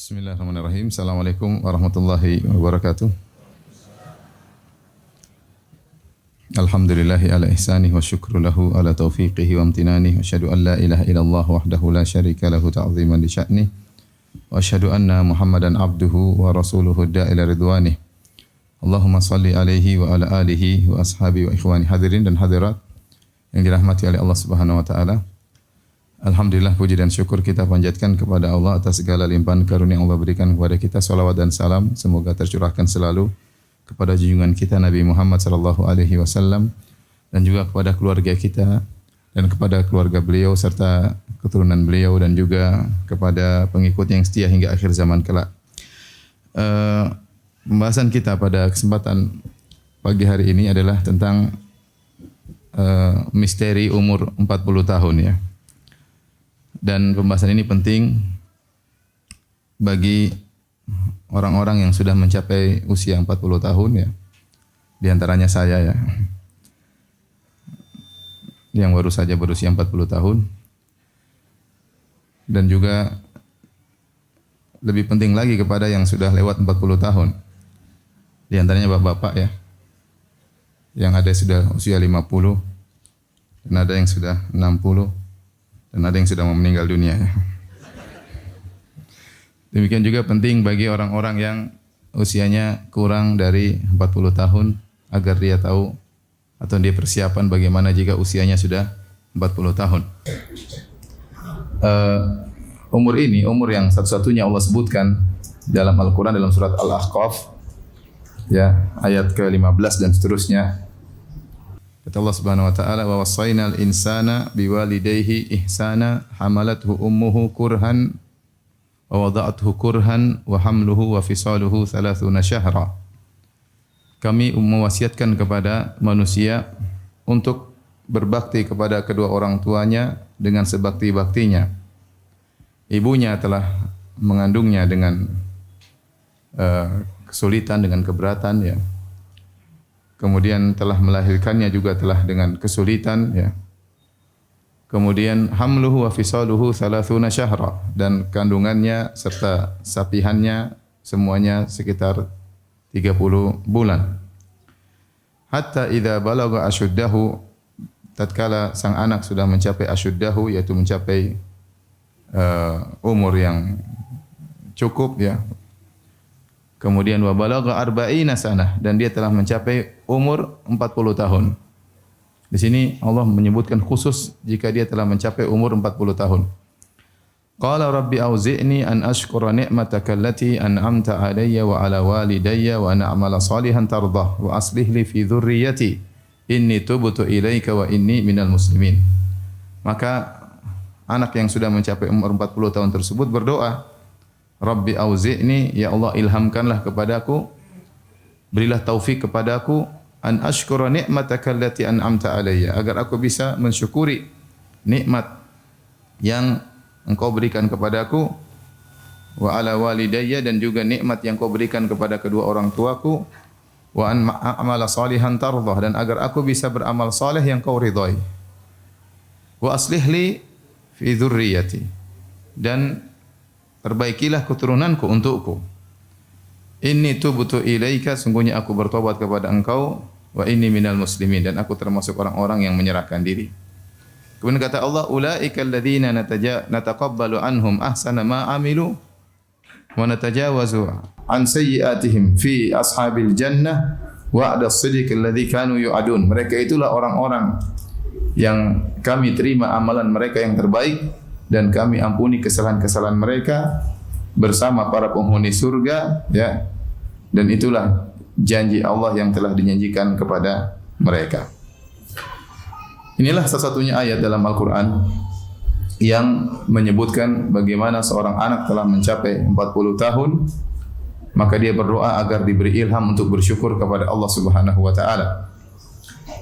Bismillahirrahmanirrahim. Assalamualaikum warahmatullahi wabarakatuh. Alhamdulillahi ala ihsanih wa syukru lahu ala taufiqihi wa amtinanih. Wa asyhadu an la ilaha illallah wahdahu la syarika lahu ta'ziman li sya'nih. Wa asyhadu anna Muhammadan abduhu wa rasuluhu da'ila ridwanih. Allahumma salli alaihi wa ala alihi wa ashabi wa ikhwani hadirin dan hadirat yang dirahmati oleh Allah Subhanahu wa taala. Alhamdulillah, puji dan syukur kita panjatkan kepada Allah atas segala limpahan karunia yang Allah berikan kepada kita. Salawat dan salam semoga tercurahkan selalu kepada junjungan kita Nabi Muhammad sallallahu alaihi wasallam dan juga kepada keluarga kita dan kepada keluarga beliau serta keturunan beliau dan juga kepada pengikut yang setia hingga akhir zaman kelak. Pembahasan kita pada kesempatan pagi hari ini adalah tentang misteri umur 40 tahun ya. Dan pembahasan ini penting bagi orang-orang yang sudah mencapai usia 40 tahun ya. Di antaranya saya ya. Yang baru saja berusia 40 tahun. Dan juga lebih penting lagi kepada yang sudah lewat 40 tahun. Di antaranya bapak-bapak ya. Yang ada sudah usia 50 dan ada yang sudah 60. Dan ada yang sudah meninggal dunia. Demikian juga penting bagi orang-orang yang usianya kurang dari 40 tahun agar dia tahu atau dia persiapan bagaimana jika usianya sudah 40 tahun. Umur ini umur yang satu-satunya Allah sebutkan dalam Al-Quran dalam surat Al-Ahqaf ya, ayat ke-15 dan seterusnya. Kata Allah Subhanahu wa taala, wa wassaynal insana biwalidayhi ihsana hamalathu ummuhu kurhan wa wada'athu kurhan wa hamluhu wa fisaluhu 30 syahra. Kami mewasiatkan kepada manusia untuk berbakti kepada kedua orang tuanya dengan sebakti-baktinya. Ibunya telah mengandungnya dengan kesulitan, dengan keberatan ya. Kemudian telah melahirkannya juga telah dengan kesulitan ya. Kemudian hamluhu wa fisaluhu 30 syahra, dan kandungannya serta sapihannya semuanya sekitar 30 bulan. Hatta idza balagha ashuddahu, tatkala sang anak sudah mencapai asyuddahu yaitu mencapai umur yang cukup ya. Kemudian wa balagha arba'ina sanah, dan dia telah mencapai umur 40 tahun. Di sini Allah menyebutkan khusus jika dia telah mencapai umur 40 tahun. Qala rabbi auzi'ni an ashkura ni'mataka allati an'amta 'alayya wa 'ala walidayya wa an a'mala salihan tardah wa aslih li fi dhurriyyati inni tubtu ilaika wa inni minal muslimin. Maka anak yang sudah mencapai umur 40 tahun tersebut berdoa, Rabbi auzi'ni, ya Allah ilhamkanlah kepadaku, berilah taufik kepadaku, an ashkura ni'mataka allati an'amta alayya, agar aku bisa mensyukuri nikmat yang Engkau berikan kepadaku, wa ala walidayya, dan juga nikmat yang Engkau berikan kepada kedua orang tuaku, wa an a'mala salihan tardah, dan agar aku bisa beramal saleh yang Kau ridhai, wa aslih li fi dzurriyyati, dan perbaikilah keturunanku untukku. Inni tubtu ilaika, sungguhnya aku bertobat kepada Engkau, wa inni minal muslimin, dan aku termasuk orang-orang yang menyerahkan diri. Kemudian kata Allah, ulaika alladzina nataqabbalu anhum ahsana ma amilu wa natajawazu an sayyi'atihim fi ashabil jannah wa'da as-sidq alladzi kanu yu'adun. Mereka itulah orang-orang yang kami terima amalan mereka yang terbaik dan kami ampuni kesalahan-kesalahan mereka bersama para penghuni surga ya. Dan itulah janji Allah yang telah dijanjikan kepada mereka. Inilah satu-satunya ayat dalam Al-Qur'an yang menyebutkan bagaimana seorang anak telah mencapai 40 tahun maka dia berdoa agar diberi ilham untuk bersyukur kepada Allah Subhanahu wa taala.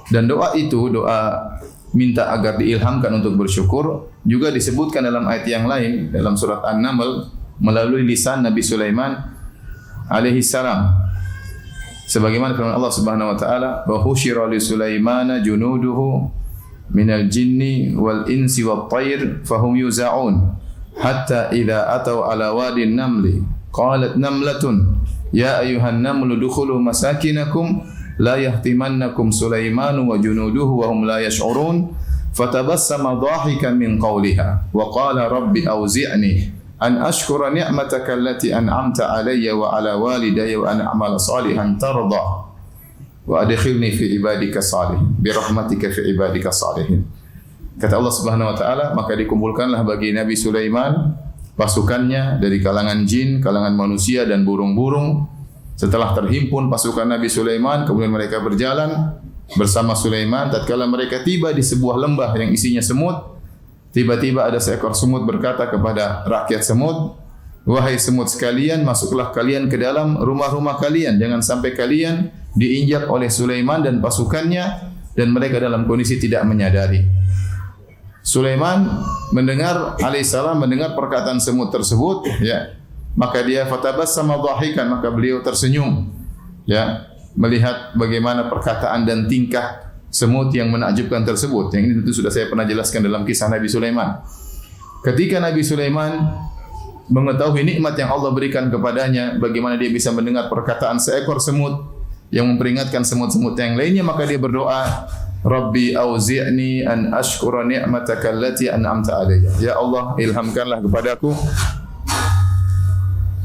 Dan doa itu, doa minta agar diilhamkan untuk bersyukur, juga disebutkan dalam ayat yang lain dalam surat An-Naml melalui lisan Nabi Sulaiman alaihi salam. Sebagaimana firman Allah Subhanahu wa taala, "Wa husyira li Sulaimana junuduhu minal jinni wal insi wat thair fahum yuzaun hatta idza atau ala wadin namli qalat namlatun ya ayyuhan namlu dukhulu masakinakum la yahtimannakum Sulaiman wa junuduhu wa hum la yash'urun fatabassama dhahikan min qawliha wa qala rabbi awzi'ni an ashkura ni'mataka allati an'amta alayya wa ala walidayya wa an a'mala salihan tarda wa adkhilni fi ibadika salihin bi rahmatika fi ibadika salihin. Kata Allah Subhanahu wa taala, maka dikumpulkanlah bagi Nabi Sulaiman pasukannya dari kalangan jin, kalangan manusia dan burung-burung. Setelah terhimpun pasukan Nabi Sulaiman, kemudian mereka berjalan bersama Sulaiman. Tatkala mereka tiba di sebuah lembah yang isinya semut, tiba-tiba ada seekor semut berkata kepada rakyat semut, "Wahai semut sekalian, masuklah kalian ke dalam rumah-rumah kalian. Jangan sampai kalian diinjak oleh Sulaiman dan pasukannya dan mereka dalam kondisi tidak menyadari." Sulaiman alaihissalam mendengar perkataan semut tersebut, ya. Maka dia fatabassama dhahikan, maka beliau tersenyum, ya, melihat bagaimana perkataan dan tingkah semut yang menakjubkan tersebut. Yang ini tentu sudah saya pernah jelaskan dalam kisah Nabi Sulaiman. Ketika Nabi Sulaiman mengetahui nikmat yang Allah berikan kepadanya, bagaimana dia bisa mendengar perkataan seekor semut yang memperingatkan semut-semut yang lainnya, maka dia berdoa, Rabbi auzi'ni an ashkura ni'mataka allati an'amta alayya. Ya Allah, ilhamkanlah kepadaku.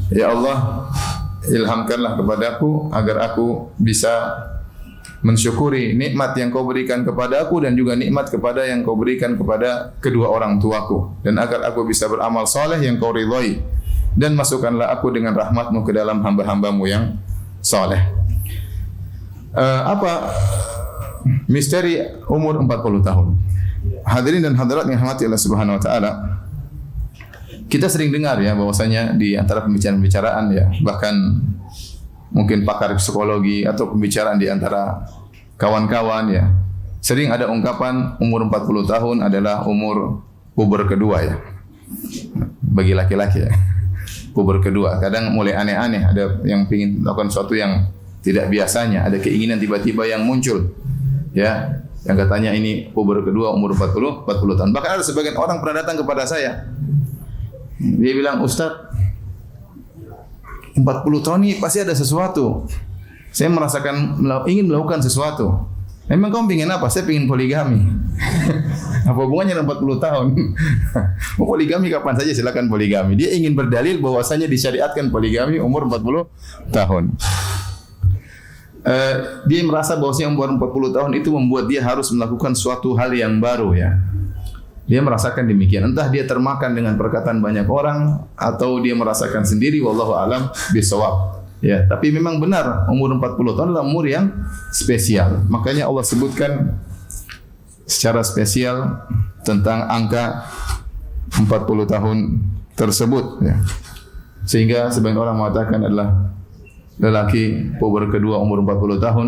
Ya Allah, ilhamkanlah kepadaku agar aku bisa mensyukuri nikmat yang kau berikan kepadaku dan juga nikmat kepada yang kau berikan kepada kedua orang tuaku, dan agar aku bisa beramal saleh yang kau ridhai, dan masukkanlah aku dengan rahmatmu ke dalam hamba-hambamu yang saleh. Apa misteri umur 40 tahun? Hadirin dan hadirat yang dirahmati Allah Subhanahu wa taala, kita sering dengar ya bahwasanya di antara pembicaraan-pembicaraan ya, bahkan mungkin pakar psikologi atau pembicaraan di antara kawan-kawan ya, sering ada ungkapan umur 40 tahun adalah umur puber kedua ya. Bagi laki-laki ya. Puber kedua, kadang mulai aneh-aneh, ada yang ingin melakukan sesuatu yang tidak biasanya, ada keinginan tiba-tiba yang muncul. Ya, yang katanya ini puber kedua umur 40 tahun. Bahkan ada sebagian orang pernah datang kepada saya. Dia bilang, "Ustaz, 40 tahun ini pasti ada sesuatu. Saya merasakan ingin melakukan sesuatu." Memang kamu ingin apa? Saya ingin poligami. Apa hubungannya dengan 40 tahun? Mau poligami kapan saja silakan poligami. Dia ingin berdalil bahwasanya disyariatkan poligami umur 40 tahun. Dia merasa bahwasanya umur 40 tahun itu membuat dia harus melakukan suatu hal yang baru ya. Dia merasakan demikian. Entah dia termakan dengan perkataan banyak orang atau dia merasakan sendiri, wallahu alam bisawab. Ya, tapi memang benar umur 40 tahun adalah umur yang spesial. Makanya Allah sebutkan secara spesial tentang angka 40 tahun tersebut ya. Sehingga sebagian orang mengatakan adalah lelaki puber kedua umur 40 tahun,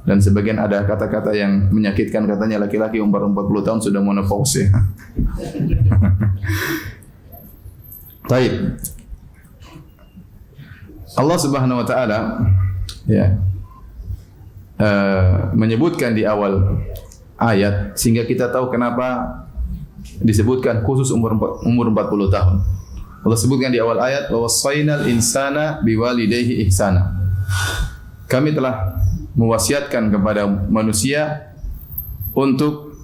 dan sebagian ada kata-kata yang menyakitkan, katanya laki-laki umur 40 tahun sudah menopause. Baik. Allah Subhanahu wa taala ya menyebutkan di awal ayat sehingga kita tahu kenapa disebutkan khusus umur 40 tahun. Allah sebutkan di awal ayat, wa wassaynal insana biwalidayhi ihsana. Kami telah mewasiatkan kepada manusia untuk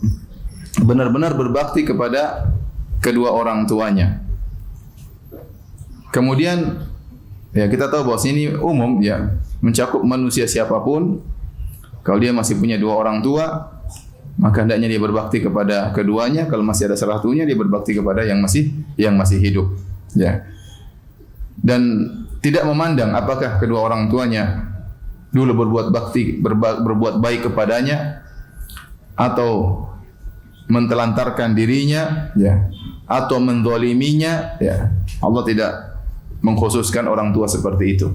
benar-benar berbakti kepada kedua orang tuanya. Kemudian ya kita tahu bahwa ini umum ya, mencakup manusia siapapun. Kalau dia masih punya dua orang tua, maka hendaknya dia berbakti kepada keduanya. Kalau masih ada salah satunya, dia berbakti kepada yang masih hidup. Ya. Dan tidak memandang apakah kedua orang tuanya dulu berbuat baik kepadanya atau mentelantarkan dirinya ya, atau menzaliminya ya. Allah tidak mengkhususkan orang tua seperti itu.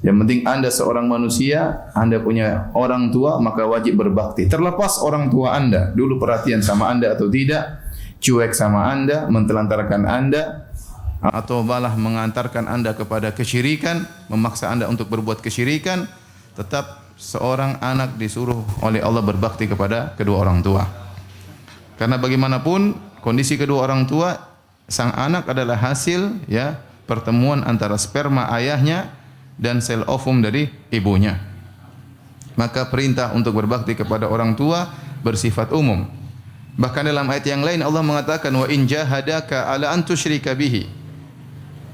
Yang penting Anda seorang manusia, Anda punya orang tua, maka wajib berbakti. Terlepas orang tua Anda dulu perhatian sama Anda atau tidak, cuek sama Anda, mentelantarkan Anda, atau malah mengantarkan Anda kepada kesyirikan, memaksa Anda untuk berbuat kesyirikan, tetap seorang anak disuruh oleh Allah berbakti kepada kedua orang tua. Karena bagaimanapun kondisi kedua orang tua, sang anak adalah hasil ya pertemuan antara sperma ayahnya dan sel ovum dari ibunya. Maka perintah untuk berbakti kepada orang tua bersifat umum. Bahkan dalam ayat yang lain Allah mengatakan wa in jahadaka ala an tusyrika bihi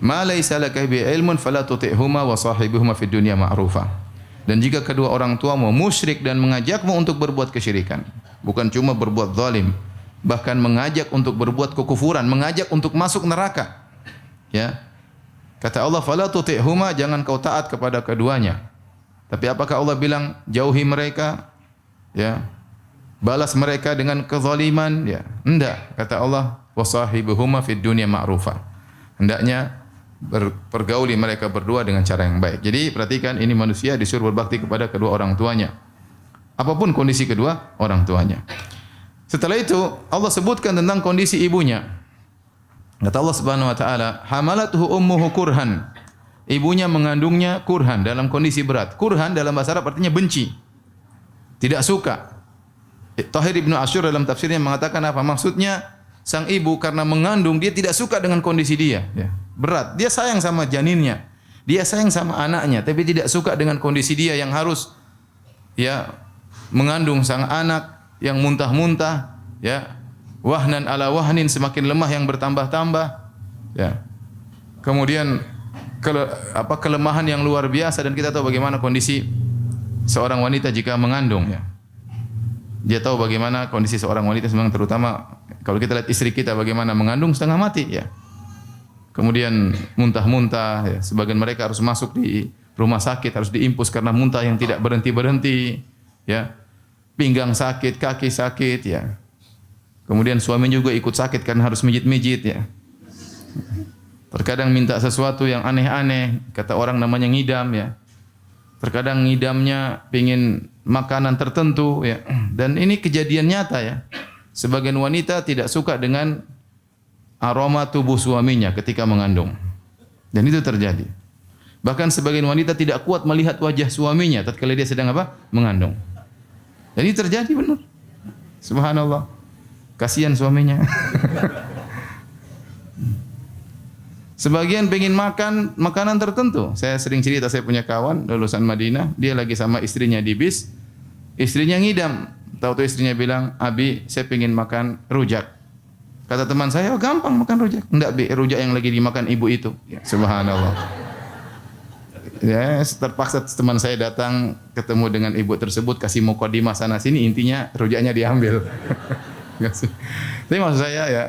ma laysa laka bi ilmun fala tuti'huma wa sahibuhuma fid dunya ma'rufa. Dan jika kedua orang tuamu musyrik dan mengajakmu untuk berbuat kesyirikan, bukan cuma berbuat zalim, bahkan mengajak untuk berbuat kekufuran, mengajak untuk masuk neraka. Ya. Kata Allah, "Fala tuti'huma," jangan kau taat kepada keduanya. Tapi apakah Allah bilang jauhi mereka? Ya. Balas mereka dengan kezaliman? Ya. Enggak. Kata Allah, "Wasahibuhuma fid dunya ma'rufa." Hendaknya pergauli mereka berdua dengan cara yang baik. Jadi perhatikan, ini manusia disuruh berbakti kepada kedua orang tuanya. Apapun kondisi kedua orang tuanya. Setelah itu Allah sebutkan tentang kondisi ibunya. Kata Allah Subhanahu wa taala, "Hamalathu ummuhu kurhan." Ibunya mengandungnya kurhan, dalam kondisi berat. Kurhan dalam bahasa Arab artinya benci. Tidak suka. Tahir Ibnu Asyur dalam tafsirnya mengatakan apa? Maksudnya sang ibu karena mengandung dia tidak suka dengan kondisi dia, ya. Berat. Dia sayang sama janinnya. Dia sayang sama anaknya, tapi tidak suka dengan kondisi dia yang harus ya mengandung sang anak yang muntah-muntah, ya. Wahnan ala wahnin, semakin lemah yang bertambah-tambah, ya. Kemudian kelemahan yang luar biasa, dan kita tahu bagaimana kondisi seorang wanita jika mengandung, ya. Dia tahu bagaimana kondisi seorang wanita, memang terutama kalau kita lihat istri kita bagaimana mengandung setengah mati, ya. Kemudian muntah-muntah, ya. Sebagian mereka harus masuk di rumah sakit, harus diimpus karena muntah yang tidak berhenti-berhenti, ya. Pinggang sakit, kaki sakit, ya. Kemudian suami juga ikut sakit karena harus mijit-mijit, ya. Terkadang minta sesuatu yang aneh-aneh, kata orang namanya ngidam, ya. Terkadang ngidamnya pingin makanan tertentu, ya. Dan ini kejadian nyata, ya. Sebagian wanita tidak suka dengan aroma tubuh suaminya ketika mengandung. Dan itu terjadi. Bahkan sebagian wanita tidak kuat melihat wajah suaminya tatkala dia sedang apa? Mengandung. Dan ini terjadi benar. Subhanallah. Kasihan suaminya. Sebagian pengen makan makanan tertentu. Saya sering cerita, saya punya kawan lulusan Madinah, dia lagi sama istrinya di bis. Istrinya ngidam. Tahu-tahu istrinya bilang, "Abi, saya pengen makan rujak." Kata teman saya, "Oh, gampang makan rujak." "Enggak, Bi, rujak yang lagi dimakan ibu itu." Ya, subhanallah. Ya, terpaksa teman saya datang ketemu dengan ibu tersebut, kasih mukadimah sana sini, intinya rujaknya diambil. Tapi maksud saya ya,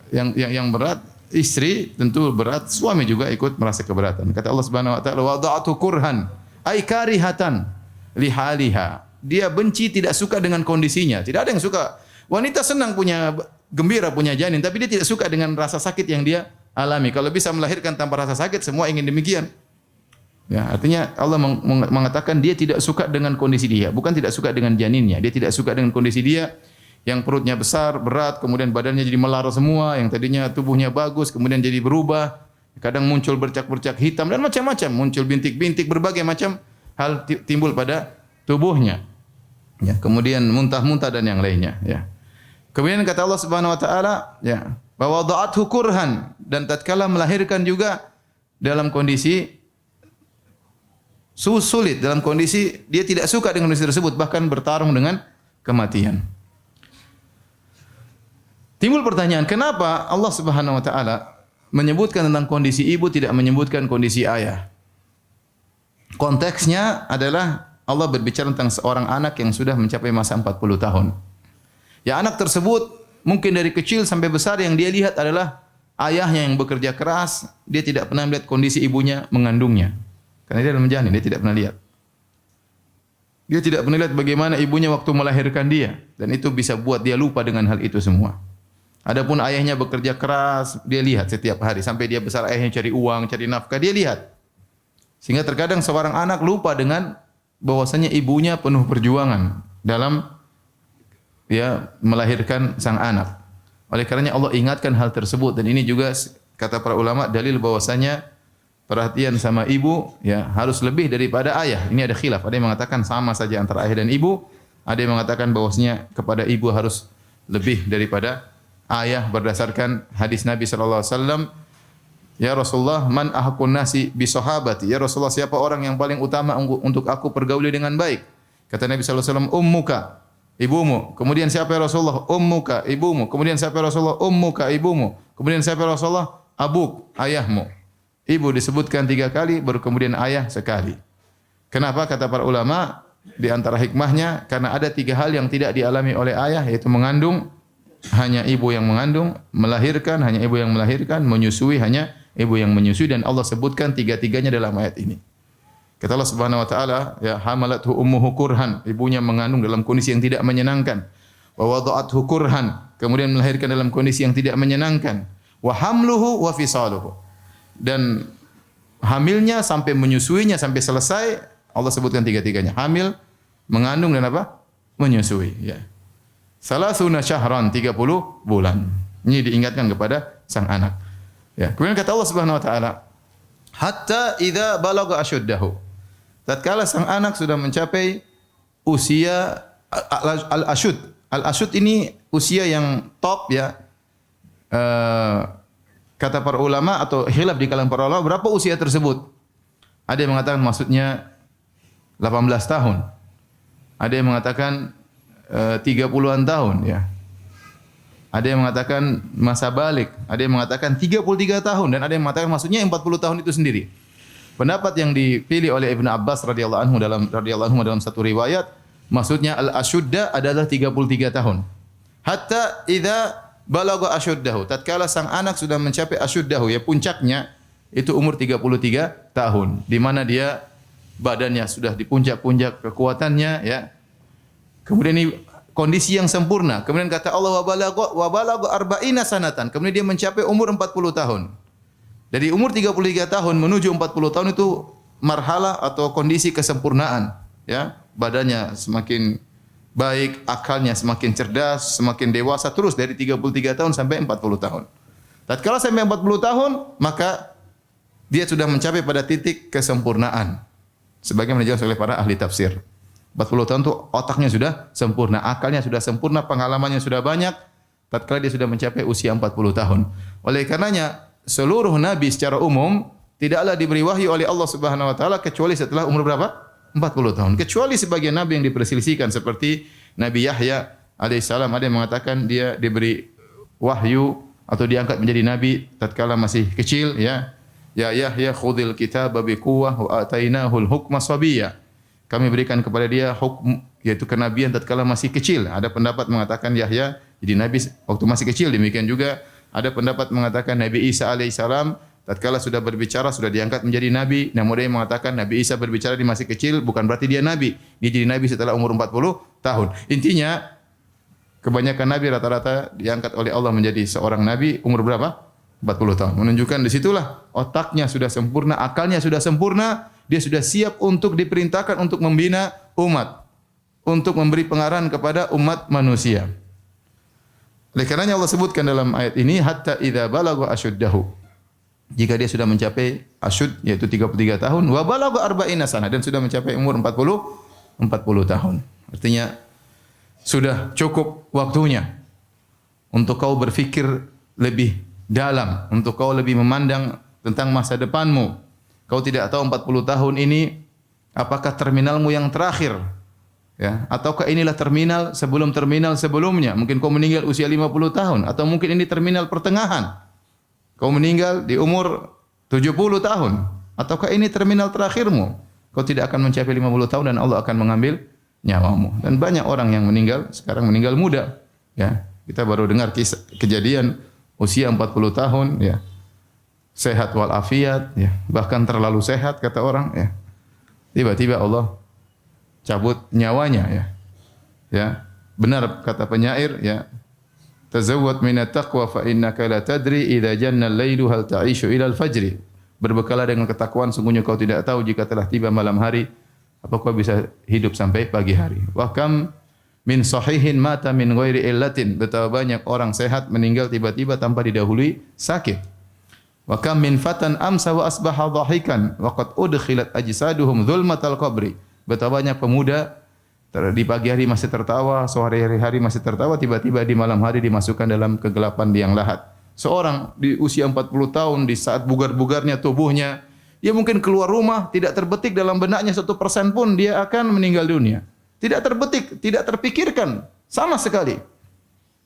yang berat istri tentu berat, suami juga ikut merasa keberatan. Kata Allah Subhanahu wa taala, "Wada'tu kurhan ay karihatan lihaliha." Dia benci, tidak suka dengan kondisinya. Tidak ada yang suka. Wanita senang punya gembira punya janin, tapi dia tidak suka dengan rasa sakit yang dia alami. Kalau bisa melahirkan tanpa rasa sakit, semua ingin demikian. Ya, artinya Allah mengatakan dia tidak suka dengan kondisi dia, bukan tidak suka dengan janinnya. Dia tidak suka dengan kondisi dia yang perutnya besar, berat, kemudian badannya jadi melar semua, yang tadinya tubuhnya bagus, kemudian jadi berubah. Kadang muncul bercak-bercak hitam dan macam-macam, muncul bintik-bintik, berbagai macam hal timbul pada tubuhnya. Ya, kemudian muntah-muntah dan yang lainnya, ya. Kemudian kata Allah Subhanahu wa taala, ya, bahwa wada'athu kurhan, dan tatkala melahirkan juga dalam kondisi sulit, dalam kondisi dia tidak suka dengan kondisi tersebut, bahkan bertarung dengan kematian. Timbul pertanyaan, kenapa Allah Subhanahu wa taala menyebutkan tentang kondisi ibu, tidak menyebutkan kondisi ayah? Konteksnya adalah Allah berbicara tentang seorang anak yang sudah mencapai masa 40 tahun. Ya, anak tersebut mungkin dari kecil sampai besar yang dia lihat adalah ayahnya yang bekerja keras, dia tidak pernah melihat kondisi ibunya mengandungnya. Karena dia dalam janin, dia tidak pernah lihat. Dia tidak pernah lihat bagaimana ibunya waktu melahirkan dia, dan itu bisa buat dia lupa dengan hal itu semua. Adapun ayahnya bekerja keras, dia lihat setiap hari sampai dia besar, ayahnya cari uang, cari nafkah, dia lihat. Sehingga terkadang seorang anak lupa dengan bahwasanya ibunya penuh perjuangan dalam ya melahirkan sang anak. Oleh karenanya Allah ingatkan hal tersebut, dan ini juga kata para ulama dalil bahwasanya perhatian sama ibu ya harus lebih daripada ayah. Ini ada khilaf, ada yang mengatakan sama saja antara ayah dan ibu, ada yang mengatakan bahwasanya kepada ibu harus lebih daripada ayah berdasarkan hadis Nabi sallallahu alaihi wasallam Ya Rasulullah, man ahakun nasi bi sahabati? Ya Rasulullah, siapa orang yang paling utama untuk aku pergauli dengan baik? Kata Nabi sallallahu alaihi wasallam, ummuka, ibumu. Kemudian siapa ya Rasulullah? Ummuka, ibumu. Kemudian siapa ya Rasulullah? Ummuka, ibumu. Kemudian siapa ya Rasulullah? Abuk, ayahmu. Ibu disebutkan 3 kali, baru kemudian ayah sekali. Kenapa? Kata para ulama, di antara hikmahnya karena ada 3 hal yang tidak dialami oleh ayah, yaitu mengandung, hanya ibu yang mengandung, melahirkan, hanya ibu yang melahirkan, menyusui, hanya ibu yang menyusui, dan Allah sebutkan 3-tiganya dalam ayat ini. Kata Allah Subhanahu wa taala, ya hamalathu ummuhu kurhan, ibunya mengandung dalam kondisi yang tidak menyenangkan. Wa wada'athu kurhan, kemudian melahirkan dalam kondisi yang tidak menyenangkan. Wa hamluhu wa fisaluhu. Dan hamilnya sampai menyusuinya sampai selesai, Allah sebutkan 3-tiganya. Hamil, mengandung dan apa? Menyusui, ya. Salasuna syahran, 30 bulan. Ini diingatkan kepada sang anak. Ya, kemudian kata Allah Subhanahu wa taala, hatta idza balagha asyuddahu. Tatkala sang anak sudah mencapai usia al-asyud. Al-asyud ini usia yang top, ya. Kata para ulama atau khilaf di kalangan para ulama berapa usia tersebut. Ada yang mengatakan maksudnya 18 tahun. Ada yang mengatakan 30-an tahun, ya. Ada yang mengatakan masa balik, ada yang mengatakan 33 tahun, dan ada yang mengatakan maksudnya 40 tahun itu sendiri. Pendapat yang dipilih oleh Ibnu Abbas radhiyallahu anhu dalam satu riwayat, maksudnya al-asyudda adalah 33 tahun. Hatta idza balagha asyuddahu, tatkala sang anak sudah mencapai asyuddahu, ya puncaknya, itu umur 33 tahun, di mana dia badannya sudah di puncak-puncak kekuatannya, ya. Kemudian ini kondisi yang sempurna. Kemudian kata Allah, wa balagha arba'ina sanatan. Kemudian dia mencapai umur 40 tahun. Dari umur 33 tahun menuju 40 tahun itu marhalah atau kondisi kesempurnaan, ya. Badannya semakin baik, akalnya semakin cerdas, semakin dewasa, terus dari 33 tahun sampai 40 tahun. Tatkala sampai 40 tahun, maka dia sudah mencapai pada titik kesempurnaan. Sebagaimana dijelaskan oleh para ahli tafsir. 40 tahun itu otaknya sudah sempurna, akalnya sudah sempurna, pengalamannya sudah banyak. Tatkala dia sudah mencapai usia 40 tahun. Oleh karenanya, seluruh nabi secara umum tidaklah diberi wahyu oleh Allah Subhanahu wa taala kecuali setelah umur berapa? 40 tahun. Kecuali sebagian nabi yang diperselisihkan seperti Nabi Yahya alaihissalam, ada yang mengatakan dia diberi wahyu atau diangkat menjadi nabi tatkala masih kecil, ya. Ya Yahya khudhil kitaba biquwwah wa atainahul hukma sabiyya. Kami berikan kepada dia hukum, yaitu kenabian tatkala masih kecil. Ada pendapat mengatakan Yahya jadi nabi waktu masih kecil. Demikian juga ada pendapat mengatakan Nabi Isa alaihissalam tatkala sudah berbicara sudah diangkat menjadi nabi. Namun ada yang mengatakan Nabi Isa berbicara di masih kecil bukan berarti dia nabi. Dia jadi nabi setelah umur 40 tahun. Intinya kebanyakan nabi rata-rata diangkat oleh Allah menjadi seorang nabi umur berapa? 40 tahun. Menunjukkan disitulah otaknya sudah sempurna, akalnya sudah sempurna, dia sudah siap untuk diperintahkan untuk membina umat, untuk memberi pengarahan kepada umat manusia. Oleh karenanya Allah sebutkan dalam ayat ini hatta idza balagha asyuddahu. Jika dia sudah mencapai asyud yaitu 33 tahun, wa balagha arba'ina sana, dan sudah mencapai umur 40 tahun. Artinya sudah cukup waktunya untuk kau berfikir lebih dalam, untuk kau lebih memandang tentang masa depanmu. Kau tidak tahu 40 tahun ini apakah terminalmu yang terakhir, ya, ataukah inilah terminal sebelum terminal sebelumnya. Mungkin kau meninggal usia 50 tahun, atau mungkin ini terminal pertengahan. Kau meninggal di umur 70 tahun, ataukah ini terminal terakhirmu. Kau tidak akan mencapai 50 tahun dan Allah akan mengambil nyawamu. Dan banyak orang yang meninggal sekarang meninggal muda, ya. Kita baru dengar kisah kejadian usia 40 tahun, ya. Sehat walafiat, ya. Bahkan terlalu sehat kata orang, ya. Tiba-tiba Allah cabut nyawanya, ya. Ya, benar kata penyair, ya. Tazawwad minat taqwa fa innaka la tadri idza janna al-lailu hal ta'ishu ila al-fajri. Berbekalah dengan ketakwaan, sungguhnya kau tidak tahu jika telah tiba malam hari apakah kau bisa hidup sampai pagi hari. Wa kam min sahihin mata min ghairi illatin. Betapa banyak orang sehat meninggal tiba-tiba tanpa didahului sakit. Wa kam min fatan amsa wa asbaha dhahikan wa qad udkhilat ajsaduhum dhulmatal qabri. Betapa banyak pemuda di pagi hari masih tertawa, sore hari masih tertawa, tiba-tiba di malam hari dimasukkan dalam kegelapan liang lahat. Seorang di usia 40 tahun, di saat bugar-bugarnya tubuhnya, dia mungkin keluar rumah, tidak terbetik dalam benaknya 1% pun dia akan meninggal dunia. Tidak terbetik, tidak terpikirkan sama sekali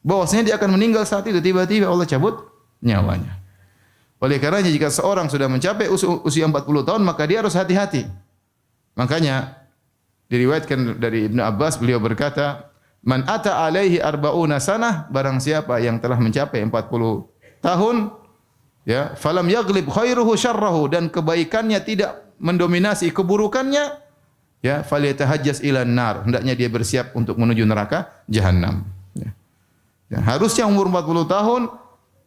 bahwasanya dia akan meninggal saat itu. Tiba-tiba Allah cabut nyawanya. Oleh karenanya jika seorang sudah mencapai usia 40 tahun, maka dia harus hati-hati. Makanya diriwayatkan dari Ibnu Abbas, beliau berkata, "Man ata alaihi arba'una sanah," barang siapa yang telah mencapai 40 tahun, ya, falam yaghlib khairuhu syarrahu, dan kebaikannya tidak mendominasi keburukannya, ya, falyatahajjas ilan nar, hendaknya dia bersiap untuk menuju neraka jahanam. Ya. Ya, harusnya umur 40 tahun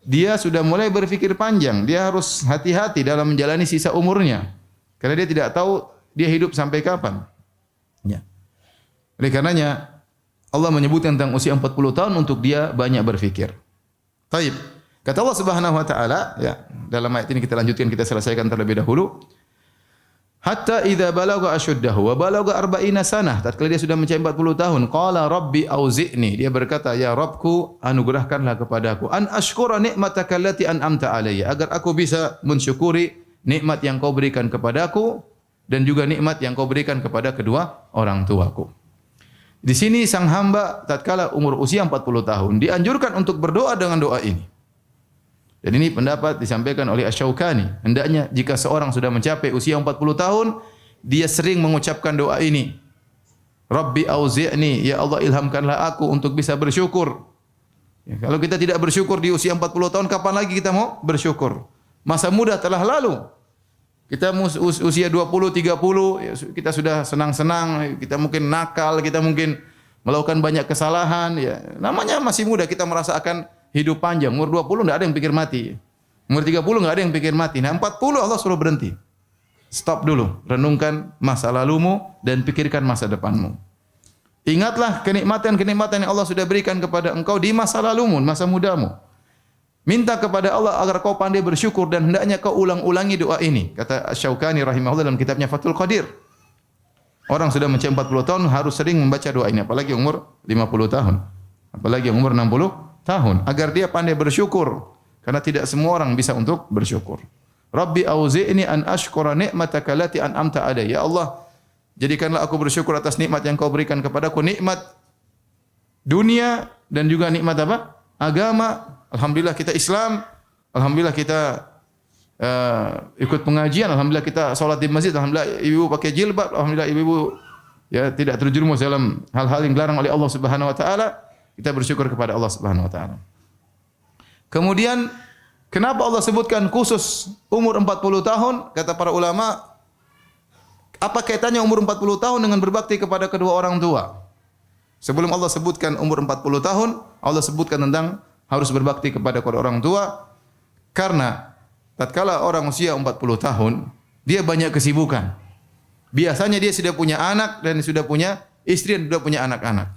dia sudah mulai berpikir panjang, dia harus hati-hati dalam menjalani sisa umurnya. Karena dia tidak tahu dia hidup sampai kapan. Ya. Oleh karenanya Allah menyebutkan tentang usia 40 tahun untuk dia banyak berfikir. Taib. Kata Allah Subhanahu wa taala, ya, dalam ayat ini kita lanjutkan, kita selesaikan terlebih dahulu. Hatta idza balagha ashuddahu wa balagha arba'ina sanah, tatkala dia sudah mencapai 40 tahun, qala rabbi auzi'ni, dia berkata, ya Rabbku, anugerahkanlah kepadaku an ashkura ni'mataka allati an'amta alayya, agar aku bisa mensyukuri nikmat yang kau berikan kepadaku dan juga nikmat yang kau berikan kepada kedua orang tuaku. Di sini sang hamba tatkala umur usia 40 tahun dianjurkan untuk berdoa dengan doa ini. Dan ini pendapat disampaikan oleh Asy-Syaukani. Hendaknya jika seorang sudah mencapai usia 40 tahun, dia sering mengucapkan doa ini. Rabbi auzi'ni, ya Allah ilhamkanlah aku untuk bisa bersyukur. Ya, kalau kita tidak bersyukur di usia 40 tahun, kapan lagi kita mau bersyukur? Masa muda telah lalu. Kita usia 20, 30, ya, kita sudah senang-senang, kita mungkin nakal, kita mungkin melakukan banyak kesalahan. Ya. Namanya masih muda, kita merasa akan hidup panjang. Umur 20 enggak ada yang pikir mati. Umur 30 enggak ada yang pikir mati. Nah, 40 Allah suruh berhenti. Stop dulu, renungkan masa lalumu dan pikirkan masa depanmu. Ingatlah kenikmatan-kenikmatan yang Allah sudah berikan kepada engkau di masa lalumu, masa mudamu. Minta kepada Allah agar kau pandai bersyukur dan hendaknya kau ulang-ulangi doa ini. Kata Asy-Syaukani rahimahullah dalam kitabnya Fathul Qadir. Orang sudah mencapai 40 tahun harus sering membaca doa ini, apalagi umur 50 tahun. Apalagi umur 60 tahun, agar dia pandai bersyukur, karena tidak semua orang bisa untuk bersyukur. Rabbi auzi'ni an ashkura ni'mataka allati an'amta alayya. Ya Allah, jadikanlah aku bersyukur atas nikmat yang kau berikan kepadaku, nikmat dunia dan juga nikmat apa? Agama. Alhamdulillah kita Islam, alhamdulillah kita ikut pengajian, alhamdulillah kita salat di masjid, alhamdulillah ibu pakai jilbab, alhamdulillah ibu ya tidak terjerumus dalam hal-hal yang dilarang oleh Allah Subhanahu wa taala. Kita bersyukur kepada Allah Subhanahu wa taala. Kemudian kenapa Allah sebutkan khusus umur 40 tahun? Kata para ulama, apa kaitannya umur 40 tahun dengan berbakti kepada kedua orang tua? Sebelum Allah sebutkan umur 40 tahun, Allah sebutkan tentang harus berbakti kepada kedua orang tua, karena tatkala orang usia 40 tahun, dia banyak kesibukan. Biasanya dia sudah punya anak dan sudah punya istri dan sudah punya anak-anak.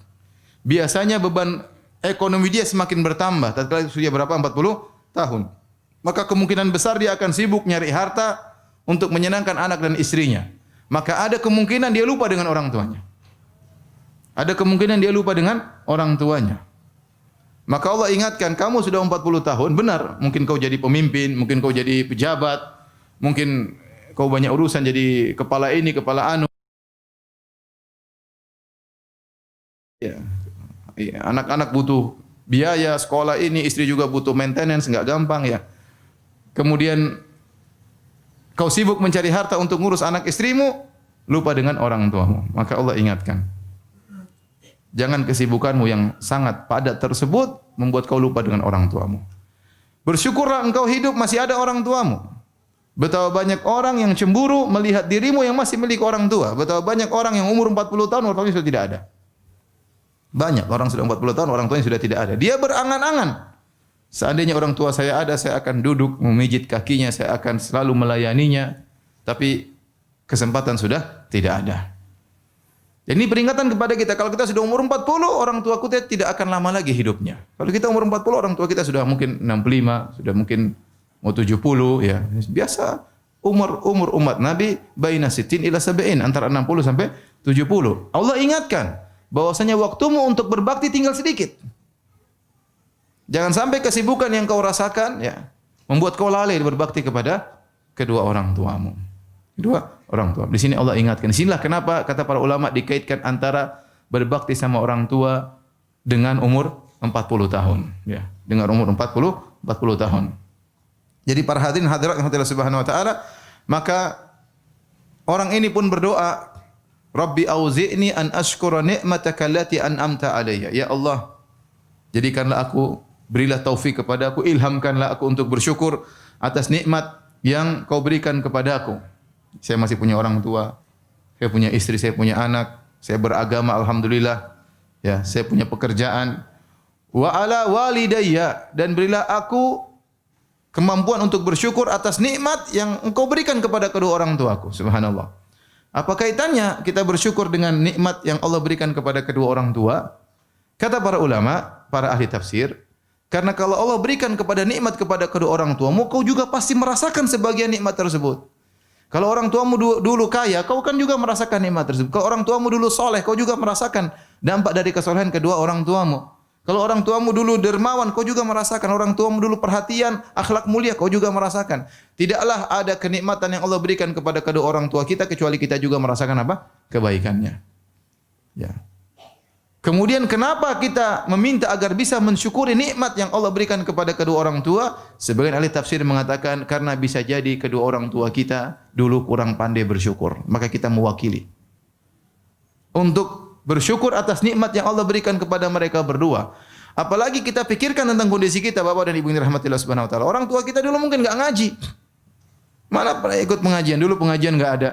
Biasanya beban ekonomi dia semakin bertambah tatkala usia berapa? 40 tahun. Maka kemungkinan besar dia akan sibuk nyari harta untuk menyenangkan anak dan istrinya. Maka ada kemungkinan dia lupa dengan orang tuanya. Ada kemungkinan dia lupa dengan orang tuanya. Maka Allah ingatkan, kamu sudah 40 tahun, benar, mungkin kau jadi pemimpin, mungkin kau jadi pejabat, mungkin kau banyak urusan jadi kepala ini, kepala anu. Ya. Anak-anak butuh biaya sekolah ini, istri juga butuh maintenance, enggak gampang ya. Kemudian kau sibuk mencari harta untuk ngurus anak istrimu, lupa dengan orang tuamu. Maka Allah ingatkan, jangan kesibukanmu yang sangat padat tersebut membuat kau lupa dengan orang tuamu. Bersyukurlah engkau hidup masih ada orang tuamu. Betapa banyak orang yang cemburu melihat dirimu yang masih milik orang tua. Betapa banyak orang yang umur 40 tahun orang tuanya sudah tidak ada. Banyak orang sudah 40 tahun, orang tuanya sudah tidak ada. Dia berangan-angan. Seandainya orang tua saya ada, saya akan duduk memijit kakinya, saya akan selalu melayaninya. Tapi kesempatan sudah tidak ada. Jadi ini peringatan kepada kita, kalau kita sudah umur 40, orang tua kita tidak akan lama lagi hidupnya. Kalau kita umur 40, orang tua kita sudah mungkin 65, sudah mungkin mau 70 ya. Biasa umur umat Nabi baina sittin ila sab'in, antara 60 sampai 70. Allah ingatkan bahwasanya waktumu untuk berbakti tinggal sedikit. Jangan sampai kesibukan yang kau rasakan ya membuat kau lalai berbakti kepada kedua orang tuamu. Kedua orang tua. Di sini Allah ingatkan. Disinilah kenapa kata para ulama dikaitkan antara berbakti sama orang tua dengan umur 40 tahun. Ya, dengan umur 40 tahun. Jadi para hadirin hadirat yang Allah Subhanahu wa taala, maka orang ini pun berdoa, Rabbi auzi'ni an ashkura ni'mataka allati an'amta alayya. Ya Allah, jadikanlah aku, berilah taufik kepada aku, ilhamkanlah aku untuk bersyukur atas nikmat yang kau berikan kepada aku. Saya masih punya orang tua, saya punya istri, saya punya anak, saya beragama alhamdulillah. Ya, saya punya pekerjaan. Wa ala walidayya, dan berilah aku kemampuan untuk bersyukur atas nikmat yang Engkau berikan kepada kedua orang tuaku. Subhanallah. Apa kaitannya kita bersyukur dengan nikmat yang Allah berikan kepada kedua orang tua? Kata para ulama, para ahli tafsir, karena kalau Allah berikan kepada nikmat kepada kedua orang tuamu, kau juga pasti merasakan sebagian nikmat tersebut. Kalau orang tuamu dulu kaya, kau kan juga merasakan nikmat tersebut. Kalau orang tuamu dulu soleh, kau juga merasakan dampak dari kesolehan kedua orang tuamu. Kalau orang tuamu dulu dermawan, kau juga merasakan. Orang tuamu dulu perhatian, akhlak mulia, kau juga merasakan. Tidaklah ada kenikmatan yang Allah berikan kepada kedua orang tua kita kecuali kita juga merasakan apa? Kebaikannya. Ya. Kemudian kenapa kita meminta agar bisa mensyukuri nikmat yang Allah berikan kepada kedua orang tua? Sebagian ahli tafsir mengatakan karena bisa jadi kedua orang tua kita dulu kurang pandai bersyukur, maka kita mewakili untuk bersyukur atas nikmat yang Allah berikan kepada mereka berdua. Apalagi kita pikirkan tentang kondisi kita, Bapak dan Ibu yang dirahmati Allah Subhanahu wa taala. Orang tua kita dulu mungkin enggak ngaji. Mana pernah ikut pengajian? Dulu pengajian enggak ada.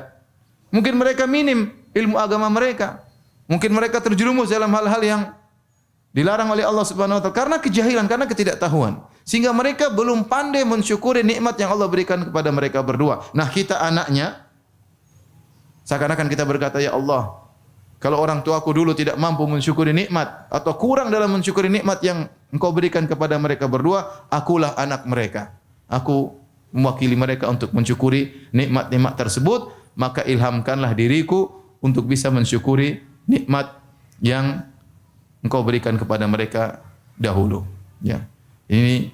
Mungkin mereka minim ilmu agama mereka. Mungkin mereka terjerumus dalam hal-hal yang dilarang oleh Allah Subhanahu wa taala karena kejahilan, karena ketidaktahuan. Sehingga mereka belum pandai mensyukuri nikmat yang Allah berikan kepada mereka berdua. Nah, kita anaknya seakan-akan kita berkata, "Ya Allah, kalau orang tuaku dulu tidak mampu mensyukuri nikmat atau kurang dalam mensyukuri nikmat yang Engkau berikan kepada mereka berdua, akulah anak mereka. Aku mewakili mereka untuk mensyukuri nikmat-nikmat tersebut, maka ilhamkanlah diriku untuk bisa mensyukuri nikmat yang Engkau berikan kepada mereka dahulu." Ya. Ini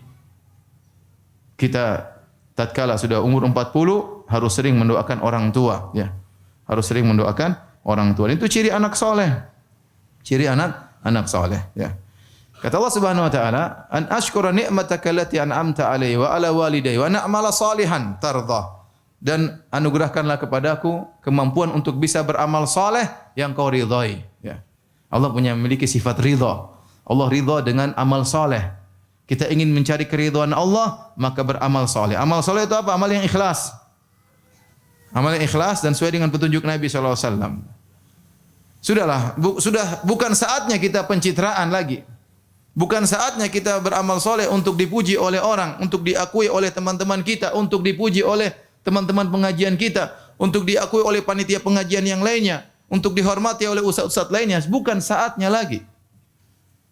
kita tatkala sudah umur 40 harus sering mendoakan orang tua, ya. Harus sering mendoakan orang tua. Itu ciri anak soleh. Ciri anak soleh. Ya. Kata Allah Subhanahu wa taala, "An ashkura ni'mataka allati an'amta 'alayya wa 'ala walidayya wa na'mala salihan tardah." Dan anugerahkanlah kepadaku kemampuan untuk bisa beramal soleh yang kau ridhai. Ya. Allah memiliki sifat ridha. Allah ridha dengan amal soleh. Kita ingin mencari keridhaan Allah, maka beramal soleh. Amal soleh itu apa? Amal yang ikhlas. Amal yang ikhlas dan sesuai dengan petunjuk Nabi SAW. Sudahlah, sudah bukan saatnya kita pencitraan lagi. Bukan saatnya kita beramal soleh untuk dipuji oleh orang, untuk diakui oleh teman-teman kita, untuk dipuji oleh teman-teman pengajian kita, untuk diakui oleh panitia pengajian yang lainnya, untuk dihormati oleh ustaz-ustaz lainnya. Bukan saatnya lagi.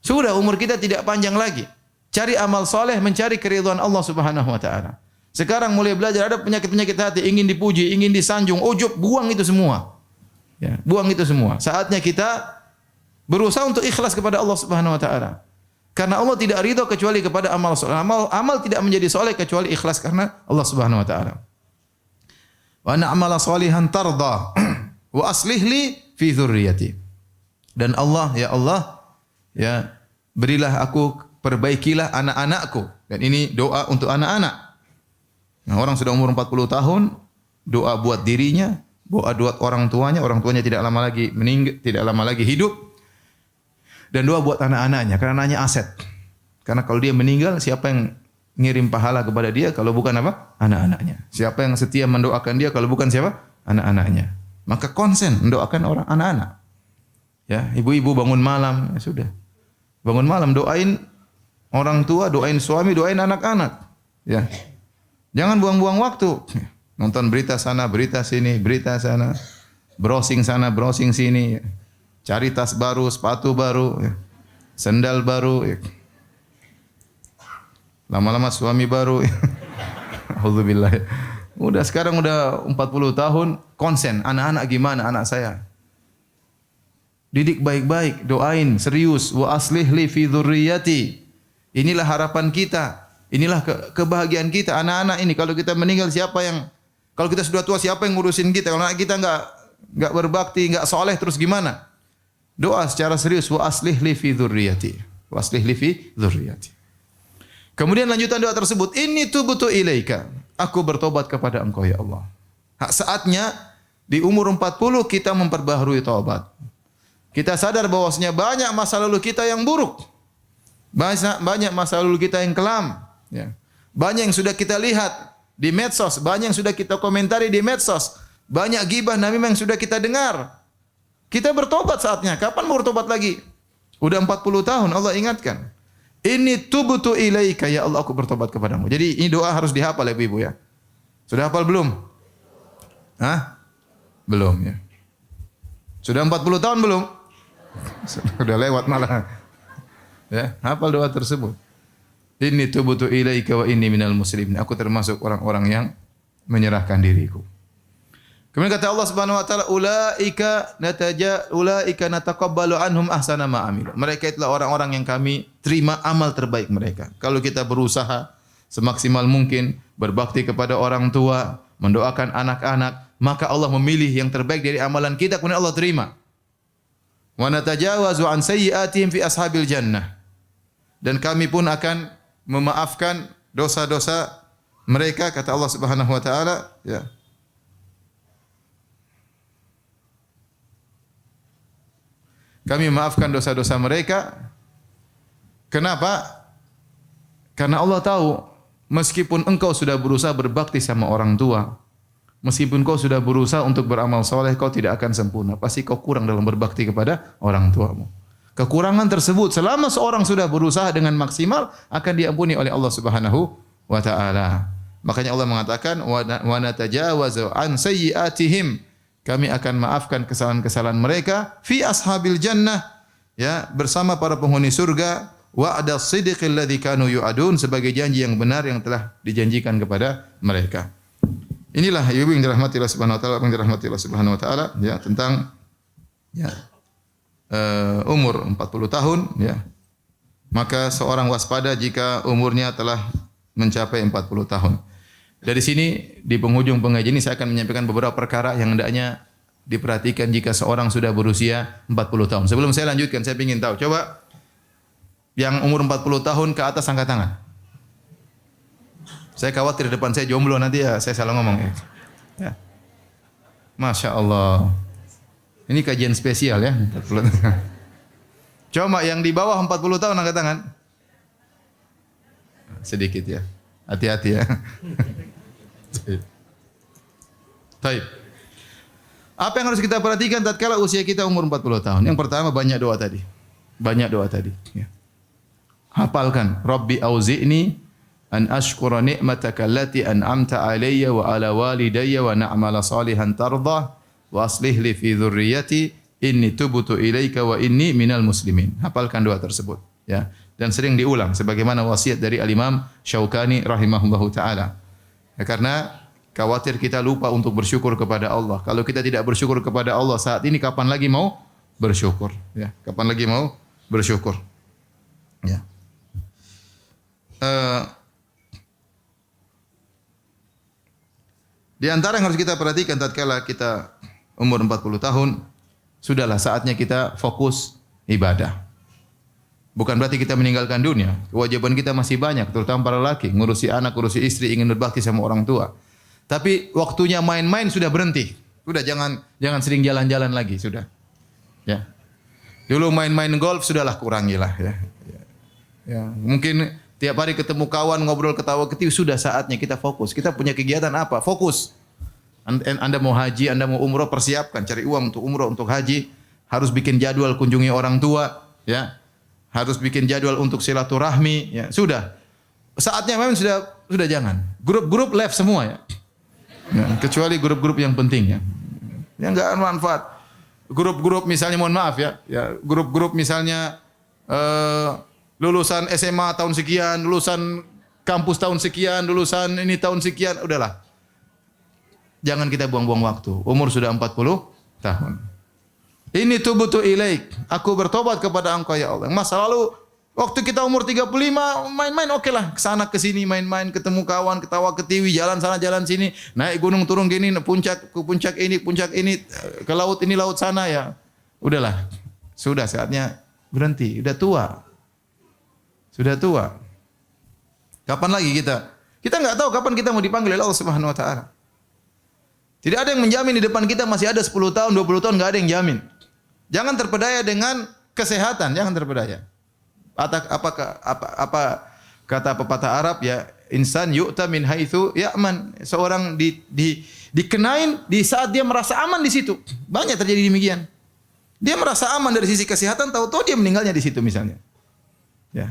Sudah umur kita tidak panjang lagi. Cari amal soleh, mencari keridhaan Allah Subhanahu wa taala. Sekarang mulai belajar, ada penyakit-penyakit hati, ingin dipuji, ingin disanjung, ujub, buang itu semua. Ya, buang itu semua. Saatnya kita berusaha untuk ikhlas kepada Allah Subhanahu wa taala. Karena Allah tidak ridha kecuali kepada amal soleh. Amal tidak menjadi soleh kecuali ikhlas karena Allah Subhanahu wa taala. Wa na'mala salihan tarda wa aslih li fi dzurriyyati. Dan Allah, ya berilah aku, perbaikilah anak-anakku. Dan ini doa untuk anak-anak. Nah, orang sudah umur 40 tahun, doa buat dirinya, doa buat orang tuanya tidak lama lagi meninggal, tidak lama lagi hidup. Dan doa buat anak-anaknya, karena anaknya aset. Karena kalau dia meninggal, siapa yang ngirim pahala kepada dia kalau bukan apa? Anak-anaknya. Siapa yang setia mendoakan dia kalau bukan siapa? Anak-anaknya. Maka konsen mendoakan orang anak-anak. Ya, ibu-ibu bangun malam, ya sudah. Bangun malam doain orang tua, doain suami, doain anak-anak. Ya. Jangan buang-buang waktu. Nonton berita sana, berita sini, berita sana. Browsing sana, browsing sini. Cari tas baru, sepatu baru, sendal baru. Lama-lama suami baru. Alhamdulillah. Udah sekarang udah 40 tahun, konsen. Anak-anak gimana anak saya? Didik baik-baik, doain serius. Wa aslih li fi dzurriyyati. Inilah harapan kita. Inilah kebahagiaan kita. Anak-anak ini kalau kita meninggal kalau kita sudah tua siapa yang ngurusin kita? Kalau anak kita enggak berbakti, enggak soleh terus gimana? Doa secara serius, wa aslih li fi dzurriyyati. Wa aslih li fi dzurriyyati. Kemudian lanjutan doa tersebut, inni tubtu ilaika. Aku bertobat kepada Engkau ya Allah. Saatnya di umur 40 kita memperbaharui taubat. Kita sadar bahwasanya banyak masa lalu kita yang buruk. Banyak masa lalu kita yang kelam, ya. Banyak yang sudah kita lihat di medsos, banyak yang sudah kita komentari di medsos, banyak gibah namimah yang sudah kita dengar. Kita bertobat saatnya. Kapan mau bertobat lagi? Udah 40 tahun Allah ingatkan. Inni tubtu ilaika ya Allah, aku bertobat kepadamu. Jadi ini doa harus dihafal ya Ibu ya. Sudah hafal belum? Hah? Belum ya. Sudah 40 tahun belum? Sudah lewat malah. Ya, hafal doa tersebut. Inni tubtu ilaika wa inni minal muslimin. Aku termasuk orang-orang yang menyerahkan diriku. Kemudian kata Allah Subhanahu wa taala, ulaika nataqabbalu anhum ahsana ma amilu. Mereka itulah orang-orang yang kami terima amal terbaik mereka. Kalau kita berusaha semaksimal mungkin berbakti kepada orang tua, mendoakan anak-anak, maka Allah memilih yang terbaik dari amalan kita, kemudian Allah terima. Wa natajawazu an sayyi'atihim fi ashabil jannah. Dan kami pun akan memaafkan dosa-dosa mereka, kata Allah Subhanahu wa taala, ya. Kami memaafkan dosa-dosa mereka. Kenapa? Karena Allah tahu meskipun engkau sudah berusaha berbakti sama orang tua, meskipun kau sudah berusaha untuk beramal soleh, kau tidak akan sempurna. Pasti kau kurang dalam berbakti kepada orang tuamu. Kekurangan tersebut selama seorang sudah berusaha dengan maksimal akan diampuni oleh Allah Subhanahu wa taala. Makanya Allah mengatakan wa natajawazu an sayyi'atihim. Kami akan maafkan kesalahan-kesalahan mereka fi ashabil jannah, ya, bersama para penghuni surga, wa'da sidqil ladzi kanu yu'adun, sebagai janji yang benar yang telah dijanjikan kepada mereka. Inilah ibu yang dirahmati Allah Subhanahu wa taala, yang dirahmati Allah Subhanahu wa taala, ya, tentang ya umur 40 tahun, ya. Maka seorang waspada jika umurnya telah mencapai 40 tahun. Dari sini di penghujung pengajian ini saya akan menyampaikan beberapa perkara yang hendaknya diperhatikan jika seorang sudah berusia 40 tahun. Sebelum saya lanjutkan, saya ingin tahu, coba yang umur 40 tahun ke atas angkat tangan. Saya khawatir depan saya jomblo nanti ya saya salah ngomong ya. Ya. Masya Allah. Ini kajian spesial ya. 40 tahun. Coba yang di bawah 40 tahun angkat tangan. Sedikit ya. Hati-hati ya. Baik. Apa yang harus kita perhatikan tatkala usia kita umur 40 tahun? Yang pertama banyak doa tadi. Banyak doa tadi, ya. Hafalkan, Rabbi auzi'ni an ashkura ni'mataka allati an'amta alayya wa ala walidayya wa na'mala salihan tardah wa aslih li fi dzurriyyati inni tubtu ilaika wa inni minal muslimin. Hafalkan doa tersebut, ya. Dan sering diulang sebagaimana wasiat dari Al-Imam Syaukani rahimahullahu taala. Ya, karena khawatir kita lupa untuk bersyukur kepada Allah. Kalau kita tidak bersyukur kepada Allah saat ini, kapan lagi mau bersyukur? Ya, kapan lagi mau bersyukur? Ya. Di antara yang harus kita perhatikan tatkala kita umur 40 tahun, sudahlah saatnya kita fokus ibadah. Bukan berarti kita meninggalkan dunia. Kewajiban kita masih banyak, terutama para laki, ngurusi anak, ngurusi istri, ingin berbakti sama orang tua. Tapi waktunya main-main sudah berhenti. Sudah jangan sering jalan-jalan lagi, sudah. Ya. Dulu main-main golf sudahlah kurangilah ya. Ya, mungkin tiap hari ketemu kawan, ngobrol ketawa ketiwi, sudah saatnya kita fokus. Kita punya kegiatan apa? Fokus. Anda mau haji, Anda mau umroh, persiapkan, cari uang untuk umroh, untuk haji, harus bikin jadwal kunjungi orang tua, ya. Harus bikin jadwal untuk silaturahmi, ya. Sudah. Saatnya memang sudah jangan. Grup-grup left semua ya. Ya, kecuali grup-grup yang penting ya. Yang enggak manfaat. Grup-grup misalnya mohon maaf ya, grup-grup misalnya lulusan SMA tahun sekian, lulusan kampus tahun sekian, lulusan ini tahun sekian, udahlah. Jangan kita buang-buang waktu. Umur sudah 40 tahun. Ini tubtu ilaik. Aku bertobat kepada Engkau ya Allah. Masa lalu Waktu kita umur 35, main-main oke lah. Kesana kesini main-main, ketemu kawan, ketawa ketiwi, jalan sana jalan sini, naik gunung turun gini, puncak puncak ini, ke laut ini laut sana ya. Udahlah. Sudah saatnya berhenti, udah tua. Sudah tua. Kapan lagi kita? Kita enggak tahu kapan kita mau dipanggil oleh Allah Subhanahu wa taala. Tidak ada yang menjamin di depan kita masih ada 10 tahun, 20 tahun, enggak ada yang jamin. Jangan terpedaya dengan kesehatan, jangan terpedaya. Apa kata pepatah Arab ya, insan yu'ta min haitsu ya'man. Seorang dikenain di saat dia merasa aman di situ. Banyak terjadi demikian. Dia merasa aman dari sisi kesehatan, tahu-tahu dia meninggalnya di situ misalnya. Ya.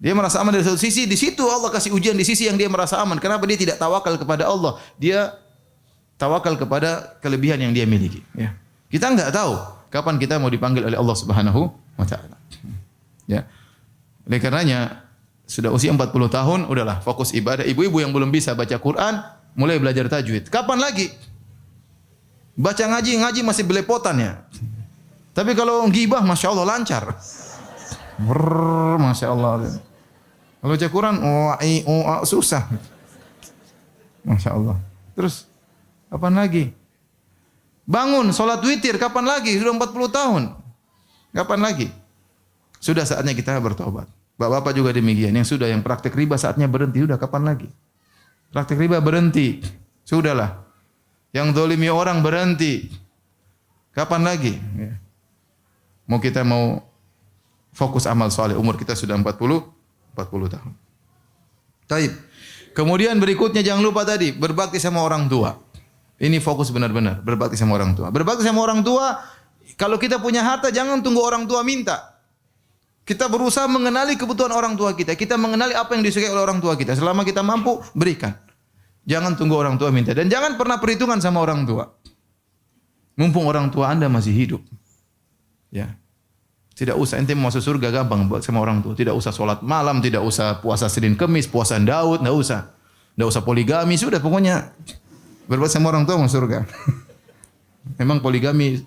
Dia merasa aman dari satu sisi, di situ Allah kasih ujian di sisi yang dia merasa aman. Kenapa dia tidak tawakal kepada Allah? Dia tawakal kepada kelebihan yang dia miliki, ya. Kita enggak tahu kapan kita mau dipanggil oleh Allah Subhanahu wa taala. Ya. Oleh karenanya sudah usia 40 tahun, udahlah fokus ibadah. Ibu-ibu yang belum bisa baca Quran, mulai belajar tajwid. Kapan lagi? Baca ngaji masih belepotan ya. Tapi kalau ghibah, Masya Allah lancar. Masya Allah. Kalau baca Quran, susah. Masya Allah. Terus, kapan lagi? Bangun, sholat witir, kapan lagi? Sudah 40 tahun. Kapan lagi? Sudah saatnya kita bertobat. Bapak-bapak juga demikian. Yang sudah, yang praktek riba saatnya berhenti. Sudah, kapan lagi? Praktek riba berhenti. Sudahlah. Yang zalimi orang berhenti. Kapan lagi? Ya. Kita mau fokus amal soleh. Umur kita sudah 40 tahun. Taib. Kemudian berikutnya jangan lupa tadi, berbakti sama orang tua. Ini fokus benar-benar, berbakti sama orang tua. Berbakti sama orang tua, kalau kita punya harta jangan tunggu orang tua minta. Kita berusaha mengenali kebutuhan orang tua kita. Kita mengenali apa yang disukai oleh orang tua kita. Selama kita mampu, berikan. Jangan tunggu orang tua minta. Dan jangan pernah perhitungan sama orang tua. Mumpung orang tua Anda masih hidup. Ya. Tidak usah. Ente mau masuk surga gampang buat sama orang tua. Tidak usah sholat malam. Tidak usah puasa Senin Kemis. Puasa Daud. Tidak usah. Tidak usah poligami. Sudah pokoknya. Berbuat sama orang tua masuk surga. Memang poligami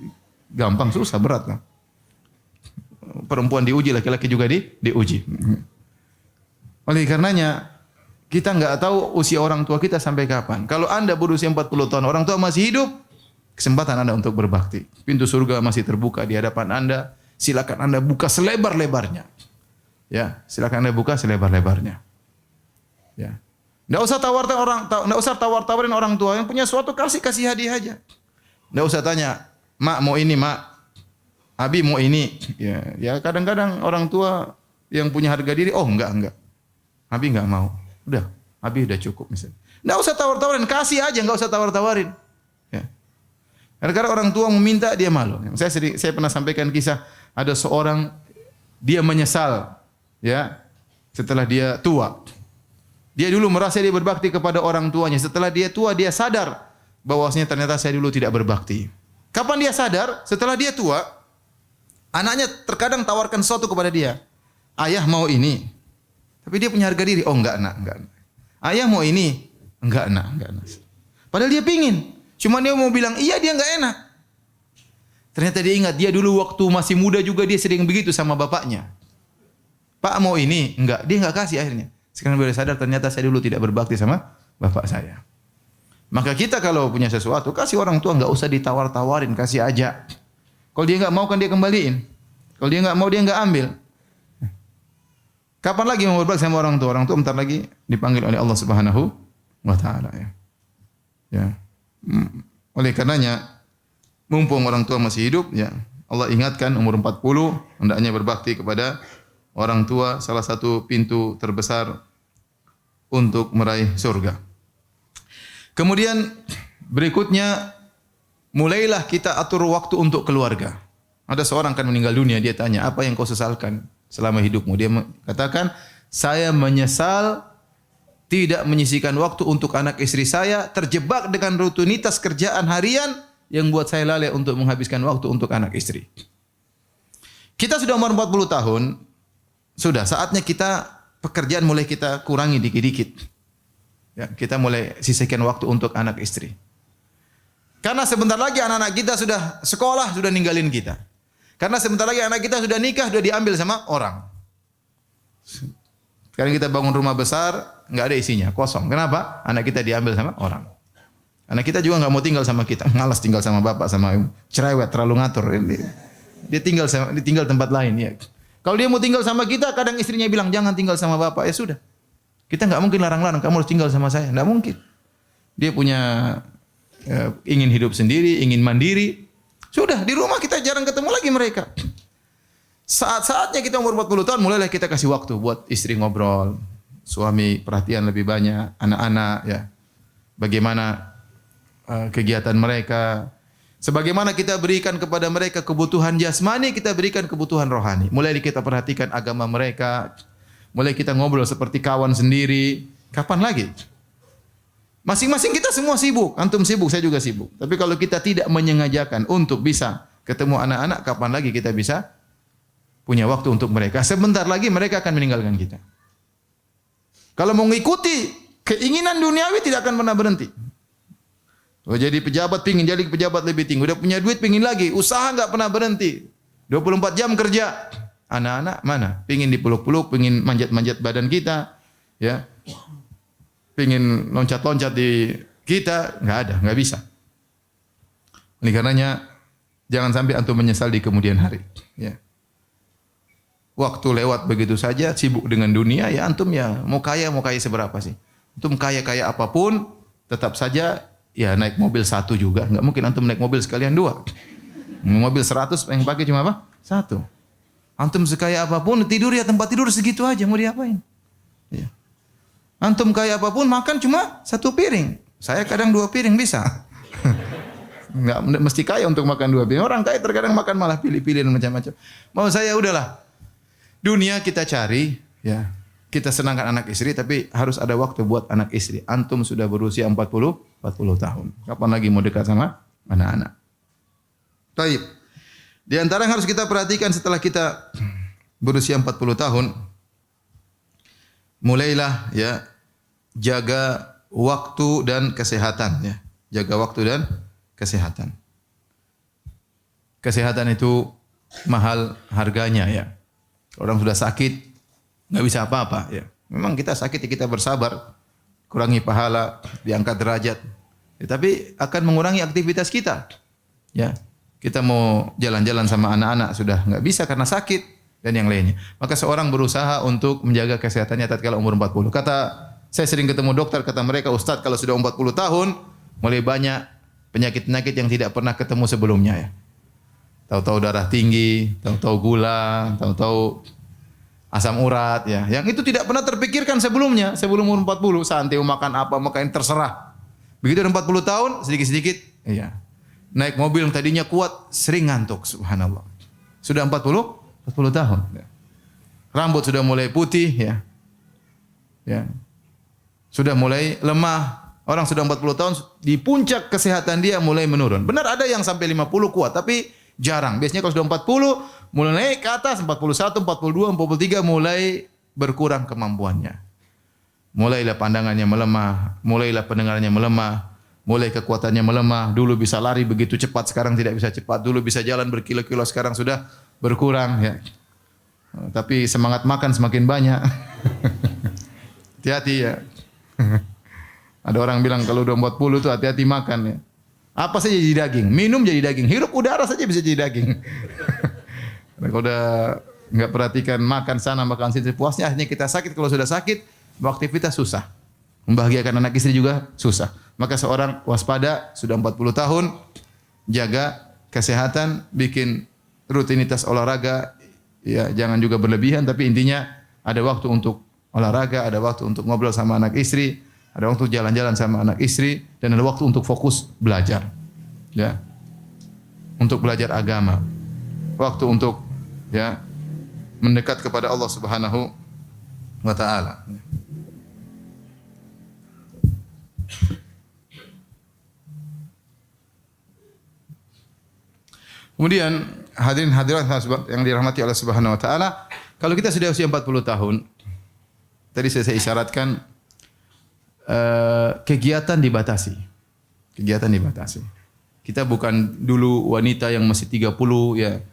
gampang. Susah berat lah. Perempuan diuji, laki-laki juga diuji. Oleh karenanya kita enggak tahu usia orang tua kita sampai kapan. Kalau Anda berusia 40 tahun, orang tua masih hidup, kesempatan Anda untuk berbakti. Pintu surga masih terbuka di hadapan Anda. Silakan Anda buka selebar-lebarnya. Ya, silakan Anda buka selebar-lebarnya. Ya. Enggak usah tawar-tawarin orang tua. Yang punya suatu kasih hadiah aja. Enggak usah tanya, "Mak mau ini, Mak. Abi mau ini." Ya kadang-kadang orang tua yang punya harga diri, enggak. Abi enggak mau. Udah, Abi udah cukup misalnya. Enggak usah tawar-tawarin, kasih aja, enggak usah tawar-tawarin. Ya. Karena orang tua meminta dia malu. Saya pernah sampaikan kisah ada seorang dia menyesal ya setelah dia tua. Dia dulu merasa dia berbakti kepada orang tuanya. Setelah dia tua dia sadar bahwasanya ternyata saya dulu tidak berbakti. Kapan dia sadar? Setelah dia tua. Anaknya terkadang tawarkan sesuatu kepada dia. Ayah mau ini. Tapi dia punya harga diri. Enggak, Nak. Ayah mau ini. Enggak, Nak. Padahal dia pingin. Cuma dia mau bilang, iya dia enggak enak. Ternyata dia ingat, dia dulu waktu masih muda juga dia sering begitu sama bapaknya. Pak mau ini. Enggak, dia enggak kasih akhirnya. Sekarang dia sadar ternyata saya dulu tidak berbakti sama bapak saya. Maka kita kalau punya sesuatu, kasih orang tua, enggak usah ditawar-tawarin, kasih aja. Kalau dia enggak mau kan dia kembaliin. Kalau dia enggak mau dia enggak ambil. Kapan lagi mau berbakti sama orang tua? Orang tua bentar lagi dipanggil oleh Allah Subhanahu wa taala ya. Ya. Oleh karenanya mumpung orang tua masih hidup ya, Allah ingatkan umur 40 hendaknya berbakti kepada orang tua, salah satu pintu terbesar untuk meraih surga. Kemudian berikutnya mulailah kita atur waktu untuk keluarga. Ada seorang akan meninggal dunia, dia tanya, apa yang kau sesalkan selama hidupmu? Dia katakan, saya menyesal tidak menyisihkan waktu untuk anak istri saya, terjebak dengan rutinitas kerjaan harian yang buat saya lalai untuk menghabiskan waktu untuk anak istri. Kita sudah umur 40 tahun, sudah saatnya kita pekerjaan mulai kita kurangi dikit-dikit. Ya, kita mulai sisihkan waktu untuk anak istri. Karena sebentar lagi anak-anak kita sudah sekolah, sudah ninggalin kita. Karena sebentar lagi anak kita sudah nikah, sudah diambil sama orang. Sekarang kita bangun rumah besar, nggak ada isinya, kosong. Kenapa? Anak kita diambil sama orang. Anak kita juga nggak mau tinggal sama kita, malas tinggal sama bapak, sama ibu. Cerewet, terlalu ngatur. Dia tinggal tempat lain. Ya. Kalau dia mau tinggal sama kita, kadang istrinya bilang jangan tinggal sama bapak. Ya sudah, kita nggak mungkin larang-larang. Kamu harus tinggal sama saya, nggak mungkin. Dia punya ingin hidup sendiri, ingin mandiri. Sudah di rumah kita jarang ketemu lagi mereka. Saat-saatnya kita umur 40 tahun, mulailah kita kasih waktu buat istri ngobrol, suami perhatian lebih banyak, anak-anak ya. Bagaimana kegiatan mereka. Sebagaimana kita berikan kepada mereka kebutuhan jasmani, kita berikan kebutuhan rohani. Mulai kita perhatikan agama mereka, mulai kita ngobrol seperti kawan sendiri. Kapan lagi? Masing-masing kita semua sibuk. Antum sibuk, saya juga sibuk. Tapi kalau kita tidak menyengajakan untuk bisa ketemu anak-anak, kapan lagi kita bisa punya waktu untuk mereka? Sebentar lagi mereka akan meninggalkan kita. Kalau mau mengikuti keinginan duniawi tidak akan pernah berhenti. Oh, jadi pejabat pingin jadi pejabat lebih tinggi. Udah punya duit pingin lagi. Usaha enggak pernah berhenti. 24 jam kerja. Anak-anak mana? Pingin dipeluk-peluk, pingin manjat-manjat badan kita. Ya. Pingin loncat-loncat di kita. Enggak ada, enggak bisa. Oleh karenanya, jangan sampai antum menyesal di kemudian hari. Ya. Waktu lewat begitu saja, sibuk dengan dunia, ya antum ya mau kaya seberapa sih? Antum kaya apapun, tetap saja ya naik mobil satu juga. Enggak mungkin antum naik mobil sekalian dua. Mobil 100 yang pakai cuma apa? Satu. Antum sekaya apapun tidur ya tempat tidur segitu aja, mau diapain? Ya. Antum kaya apapun makan cuma satu piring. Saya kadang 2 piring bisa. Enggak mesti kaya untuk makan 2 piring. Orang kaya terkadang makan malah pilih-pilih dan macam-macam. Mau saya udahlah. Dunia kita cari ya. Kita senangkan anak istri, tapi harus ada waktu buat anak istri. Antum sudah berusia 40 tahun. Kapan lagi mau dekat sama anak-anak? Baik. Di antara yang harus kita perhatikan setelah kita berusia 40 tahun, mulailah ya jaga waktu dan kesehatan ya. Jaga waktu dan kesehatan. Kesehatan itu mahal harganya ya. Orang sudah sakit nggak bisa apa-apa ya. Memang kita sakit ya kita bersabar, kurangi pahala, diangkat derajat. Ya, tapi akan mengurangi aktivitas kita. Ya. Kita mau jalan-jalan sama anak-anak sudah nggak bisa karena sakit dan yang lainnya. Maka seorang berusaha untuk menjaga kesehatannya tatkala umur 40. Saya sering ketemu dokter, kata mereka, "Ustaz, kalau sudah 40 tahun mulai banyak penyakit-penyakit yang tidak pernah ketemu sebelumnya ya. Tahu-tahu darah tinggi, tahu-tahu gula, tahu-tahu asam urat ya. Yang itu tidak pernah terpikirkan sebelumnya. Sebelum umur 40, santai makan apa, makan terserah. Begitu udah 40 tahun, sedikit-sedikit iya. Naik mobil yang tadinya kuat, sering ngantuk, subhanallah. Sudah 40 tahun. Ya. Rambut sudah mulai putih ya. Ya. Sudah mulai lemah. Orang sudah 40 tahun di puncak kesehatan dia mulai menurun. Benar ada yang sampai 50 kuat, tapi jarang. Biasanya kalau sudah 40 mulai naik ke atas 41, 42, 43 mulai berkurang kemampuannya. Mulailah pandangannya melemah, mulailah pendengarannya melemah, mulai kekuatannya melemah. Dulu bisa lari begitu cepat, sekarang tidak bisa cepat. Dulu bisa jalan berkilo-kilo, sekarang sudah berkurang ya. Tapi semangat makan semakin banyak. Hati-hati ya. Ada orang bilang kalau udah 40 tuh hati-hati makan ya. Apa saja jadi daging, minum jadi daging, hirup udara saja bisa jadi daging. Kalau udah enggak perhatikan makan sana makan sini puasnya, akhirnya kita sakit. Kalau sudah sakit, beraktivitas susah. Membahagiakan anak istri juga susah. Maka seorang waspada, sudah 40 tahun, jaga kesehatan, bikin rutinitas olahraga, ya jangan juga berlebihan, tapi intinya ada waktu untuk olahraga, ada waktu untuk ngobrol sama anak istri, ada waktu jalan-jalan sama anak istri, dan ada waktu untuk fokus belajar. Ya. Untuk belajar agama. Waktu untuk ya mendekat kepada Allah Subhanahu wa taala. Kemudian hadirin hadirat yang dirahmati Allah Subhanahu wa taala, kalau kita sudah usia 40 tahun, tadi saya isyaratkan kegiatan dibatasi. Kegiatan dibatasi. Kita bukan dulu wanita yang masih 30 ya,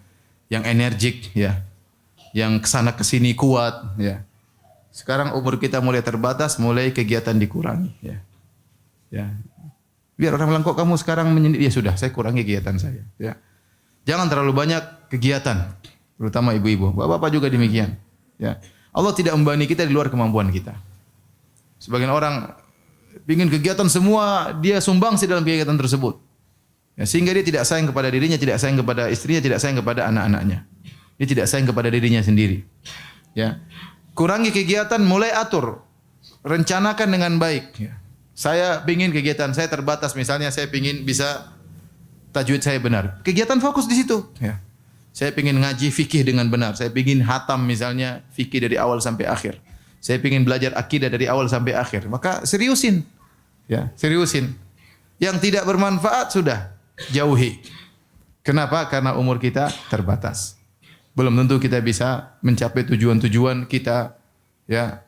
yang energik ya, yang kesana kesini kuat ya. Sekarang umur kita mulai terbatas, mulai kegiatan dikurangi. Ya. Ya. Biar orang bilang kok kamu sekarang menyendiri, ya sudah, saya kurangi kegiatan saya. Ya. Jangan terlalu banyak kegiatan, terutama ibu-ibu. Bapak-bapak juga demikian. Ya. Allah tidak membebani kita di luar kemampuan kita. Sebagian orang ingin kegiatan semua, dia sumbangsi dalam kegiatan tersebut. Ya, sehingga dia tidak sayang kepada dirinya, tidak sayang kepada istrinya, tidak sayang kepada anak-anaknya. Dia tidak sayang kepada dirinya sendiri. Ya. Kurangi kegiatan, mulai atur. Rencanakan dengan baik. Ya. Saya ingin kegiatan saya terbatas, misalnya saya ingin bisa tajwid saya benar. Kegiatan fokus di situ. Ya. Saya ingin ngaji fikih dengan benar. Saya ingin hatam misalnya fikih dari awal sampai akhir. Saya ingin belajar akidah dari awal sampai akhir. Maka seriusin. Ya, seriusin. Yang tidak bermanfaat sudah jauhi. Kenapa? Karena umur kita terbatas. Belum tentu kita bisa mencapai tujuan-tujuan kita ya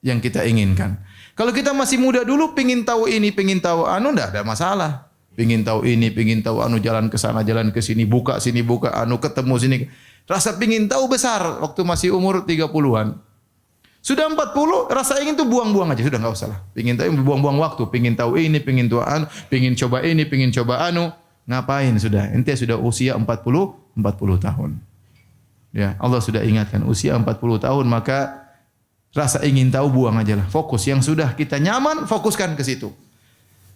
yang kita inginkan. Kalau kita masih muda dulu pengin tahu ini, pengin tahu anu, enggak ada masalah. Pengin tahu ini, pengin tahu anu, jalan ke sana, jalan ke sini, buka sini, buka anu, ketemu sini. Rasa pengin tahu besar waktu masih umur 30-an. Sudah 40, rasa ingin tuh buang-buang aja, sudah enggak usah lah. Pengin tahu buang-buang waktu, pengin tahu ini, pengin tahu anu, pengin coba ini, pengin coba anu. Ngapain sudah? Ente sudah usia 40 tahun. Ya, Allah sudah ingatkan usia 40 tahun maka rasa ingin tahu buang aja lah. Fokus yang sudah kita nyaman, fokuskan ke situ.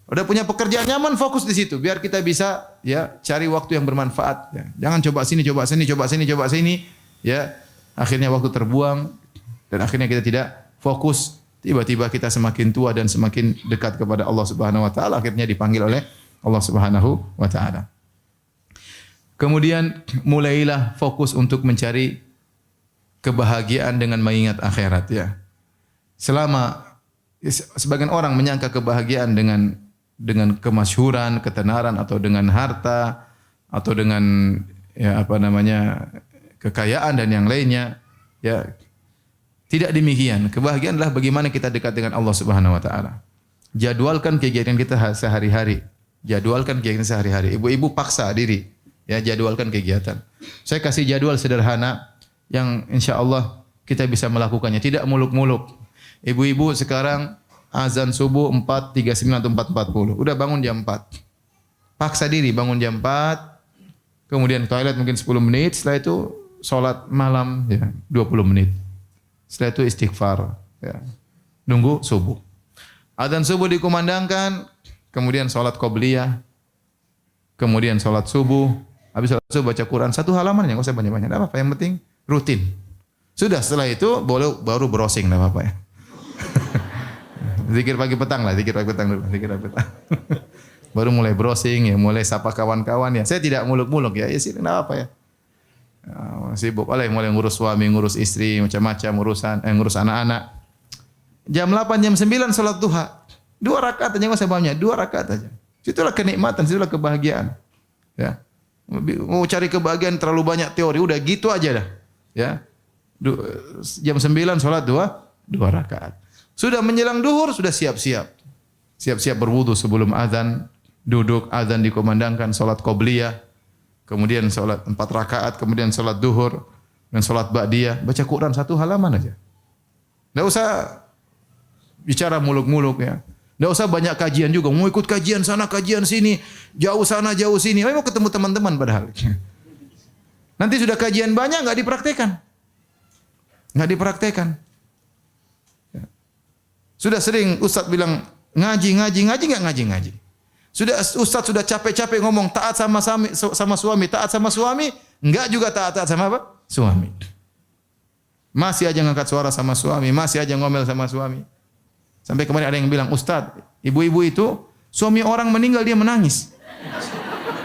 Udah punya pekerjaan nyaman, fokus di situ biar kita bisa ya cari waktu yang bermanfaat ya. Jangan coba sini, coba sini, coba sini, coba sini ya. Akhirnya waktu terbuang dan akhirnya kita tidak fokus. Tiba-tiba kita semakin tua dan semakin dekat kepada Allah Subhanahu wa taala, akhirnya dipanggil oleh Allah Subhanahu wa taala. Kemudian mulailah fokus untuk mencari kebahagiaan dengan mengingat akhirat ya. Selama sebagian orang menyangka kebahagiaan dengan kemasyhuran, ketenaran atau dengan harta atau dengan ya apa namanya kekayaan dan yang lainnya ya tidak demikian. Kebahagiaan adalah bagaimana kita dekat dengan Allah Subhanahu wa taala. Jadwalkan kegiatan kita sehari-hari. Jadwalkan kegiatan sehari-hari. Ibu-ibu paksa diri ya jadwalkan kegiatan. Saya kasih jadwal sederhana yang insya-Allah kita bisa melakukannya, tidak muluk-muluk. Ibu-ibu sekarang azan subuh 4.39 atau 4.40. Udah bangun jam 4. Paksa diri bangun jam 4. Kemudian toilet mungkin 10 menit, setelah itu salat malam ya 20 menit. Setelah itu istighfar ya. Nunggu subuh. Azan subuh dikumandangkan, kemudian salat qobliyah. Kemudian salat subuh. Habis salat subuh baca Quran 1 halaman, enggak usah banyak-banyak. Enggak apa-apa, yang penting rutin. Sudah setelah itu baru browsing, enggak apa-apa ya. Zikir pagi petang lah, zikir pagi petang dulu, zikir pagi petang. Baru mulai browsing ya, mulai sapa kawan-kawan ya. Saya tidak muluk-muluk ya, ya sih enggak apa ya. Sibuk mulai ngurus suami, ngurus istri, macam-macam urusan, ngurus anak-anak. Jam 8, jam 9 salat duha. 2 rakaat aja enggak usah banyak, 2 rakaat aja. Situlah kenikmatan, situlah kebahagiaan. Ya. Mau cari kebahagiaan terlalu banyak teori, udah gitu aja dah. Ya. Jam 9 salat 2 rakaat. Sudah menjelang duhur sudah siap-siap. Siap-siap berwudu sebelum azan, duduk azan dikumandangkan, salat qobliyah, kemudian salat 4 rakaat, kemudian salat duhur dan salat ba'diyah, baca Quran 1 halaman aja. Enggak usah bicara muluk-muluk ya. Enggak usah banyak kajian juga, mau ikut kajian sana, kajian sini, jauh sana, jauh sini. Mau ketemu teman-teman padahal. Nanti sudah kajian banyak enggak dipraktekan. Enggak dipraktekan. Sudah sering Ustaz bilang ngaji enggak ngaji. Sudah Ustaz sudah capek-capek ngomong taat sama suami, taat sama suami, enggak juga taat sama apa? Suami. Masih aja ngangkat suara sama suami, masih aja ngomel sama suami. Sampai kemarin ada yang bilang, Ustaz, ibu-ibu itu suami orang meninggal dia menangis.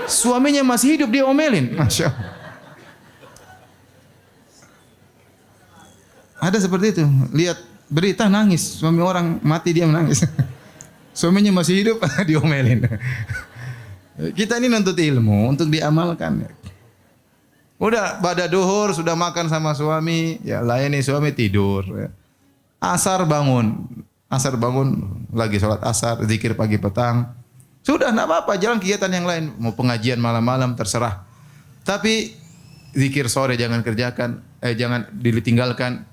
Suaminya masih hidup dia omelin. Masya Allah. Ada seperti itu. Lihat berita nangis, suami orang mati dia menangis. Suaminya masih hidup diomelin. Kita ini nuntut ilmu untuk diamalkan. Udah pada duhur sudah makan sama suami, ya layani suami tidur. Asar bangun lagi sholat asar, zikir pagi petang. Sudah enggak apa-apa, jalan kegiatan yang lain, mau pengajian malam-malam terserah. Tapi zikir sore jangan kerjakan, jangan ditinggalkan.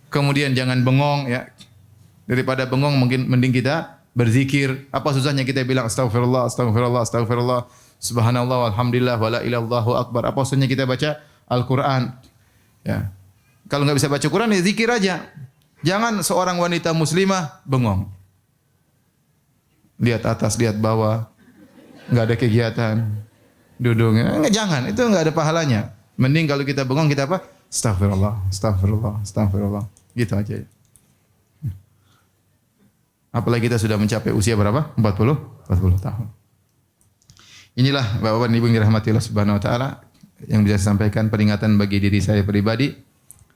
Kemudian jangan bengong ya. Daripada bengong mending kita berzikir. Apa susahnya kita bilang astagfirullah, astagfirullah, astagfirullah, subhanallah, walhamdulillah, wala ilallahu akbar. Apa susahnya kita baca Al-Quran? Ya. Kalau nggak bisa baca Quran ya zikir aja. Jangan seorang wanita muslimah bengong. Lihat atas, lihat bawah. Nggak ada kegiatan. Duduknya. Jangan, itu nggak ada pahalanya. Mending kalau kita bengong kita apa? Astagfirullah, astagfirullah, astagfirullah. Gitu aja. Apalagi kita sudah mencapai usia berapa? 40 tahun. Inilah Bapak dan Ibu yang dirahmati Allah Subhanahu wa taala yang bisa saya sampaikan, peringatan bagi diri saya pribadi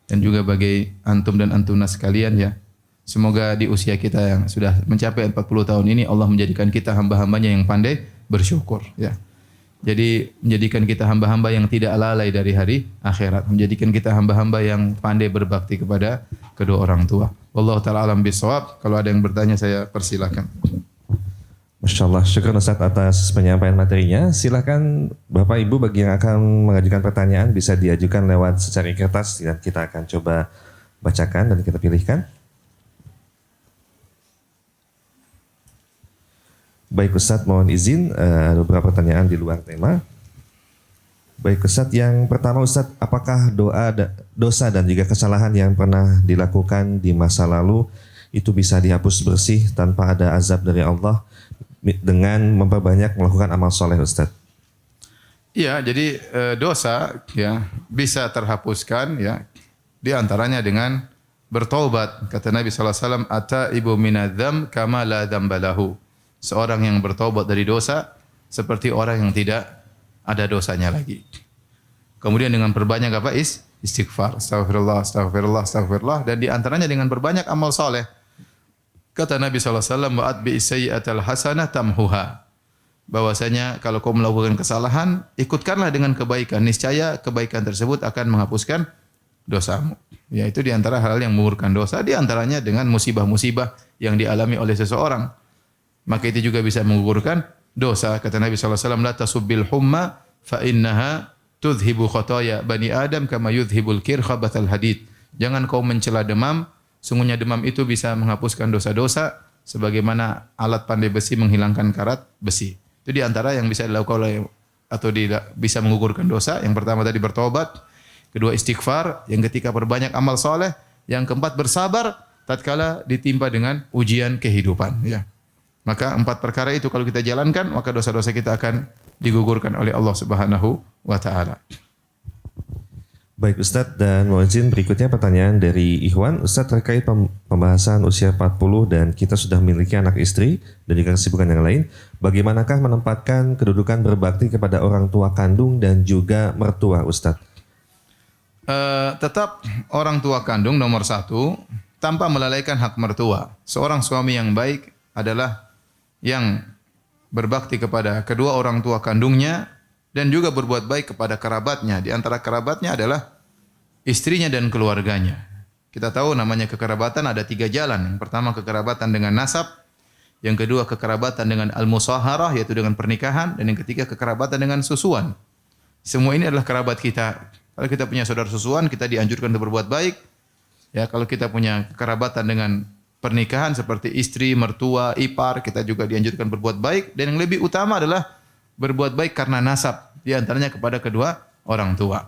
dan juga bagi antum dan antuna sekalian ya. Semoga di usia kita yang sudah mencapai 40 tahun ini Allah menjadikan kita hamba-hambanya yang pandai bersyukur ya. Jadi menjadikan kita hamba-hamba yang tidak lalai dari hari akhirat, menjadikan kita hamba-hamba yang pandai berbakti kepada kedua orang tua. Wallahu taala alam bisawab. Kalau ada yang bertanya saya persilakan. Masya Allah, syukur Ustaz atas penyampaian materinya. Silakan Bapak Ibu bagi yang akan mengajukan pertanyaan bisa diajukan lewat secari kertas dan kita akan coba bacakan dan kita pilihkan. Baik Ustaz, mohon izin ada beberapa pertanyaan di luar tema. Baik Ustaz, yang pertama Ustaz, apakah dosa dan juga kesalahan yang pernah dilakukan di masa lalu itu bisa dihapus bersih tanpa ada azab dari Allah dengan memperbanyak melakukan amal soleh Ustaz? Iya, jadi dosa ya bisa terhapuskan ya di antaranya dengan bertaubat. Kata Nabi sallallahu alaihi wasallam, "Ataibu minadzam kama la dzambalahu." Seorang yang bertaubat dari dosa seperti orang yang tidak ada dosanya lagi. Kemudian dengan perbanyak apa? Istighfar. Astagfirullah, astagfirullah, astagfirullah. Dan di antaranya dengan berbanyak amal soleh. Kata Nabi SAW, "Wa'atbi sayyi'atal hasanah tamhuha." Bahwasanya kalau kau melakukan kesalahan, ikutkanlah dengan kebaikan. Niscaya kebaikan tersebut akan menghapuskan dosamu. Ya, itu di antara hal yang mengurungkan dosa. Di antaranya dengan musibah-musibah yang dialami oleh seseorang. Maka itu juga bisa menggugurkan dosa. Kata Nabi SAW, "La tasubbil humma fa innaha tudhibu khataya bani Adam kama yudhibul kirkhabatal hadid." Jangan kau mencela demam, sungguhnya demam itu bisa menghapuskan dosa-dosa sebagaimana alat pandai besi menghilangkan karat besi. Itu di antara yang bisa dilakukan oleh atau bisa menggugurkan dosa. Yang pertama tadi bertobat, kedua istighfar, yang ketiga perbanyak amal soleh, yang keempat bersabar tatkala ditimpa dengan ujian kehidupan ya. Maka 4 perkara itu kalau kita jalankan, maka dosa-dosa kita akan digugurkan oleh Allah Subhanahu wa taala. Baik Ustadz, dan mohon izin berikutnya pertanyaan dari Ikhwan. Ustadz, terkait pembahasan usia 40 dan kita sudah memiliki anak istri dan juga kesibukan yang lain, bagaimanakah menempatkan kedudukan berbakti kepada orang tua kandung dan juga mertua Ustadz? Tetap orang tua kandung nomor 1 tanpa melalaikan hak mertua. Seorang suami yang baik adalah yang berbakti kepada kedua orang tua kandungnya dan juga berbuat baik kepada kerabatnya. Di antara kerabatnya adalah istrinya dan keluarganya. Kita tahu namanya kekerabatan ada 3 jalan. Yang pertama kekerabatan dengan nasab, yang kedua kekerabatan dengan al-musaharah yaitu dengan pernikahan, dan yang ketiga kekerabatan dengan susuan. Semua ini adalah kerabat kita. Kalau kita punya saudara susuan, kita dianjurkan untuk berbuat baik. Ya, kalau kita punya kekerabatan dengan pernikahan seperti istri, mertua, ipar, kita juga dianjurkan berbuat baik, dan yang lebih utama adalah berbuat baik karena nasab, di antaranya kepada kedua orang tua.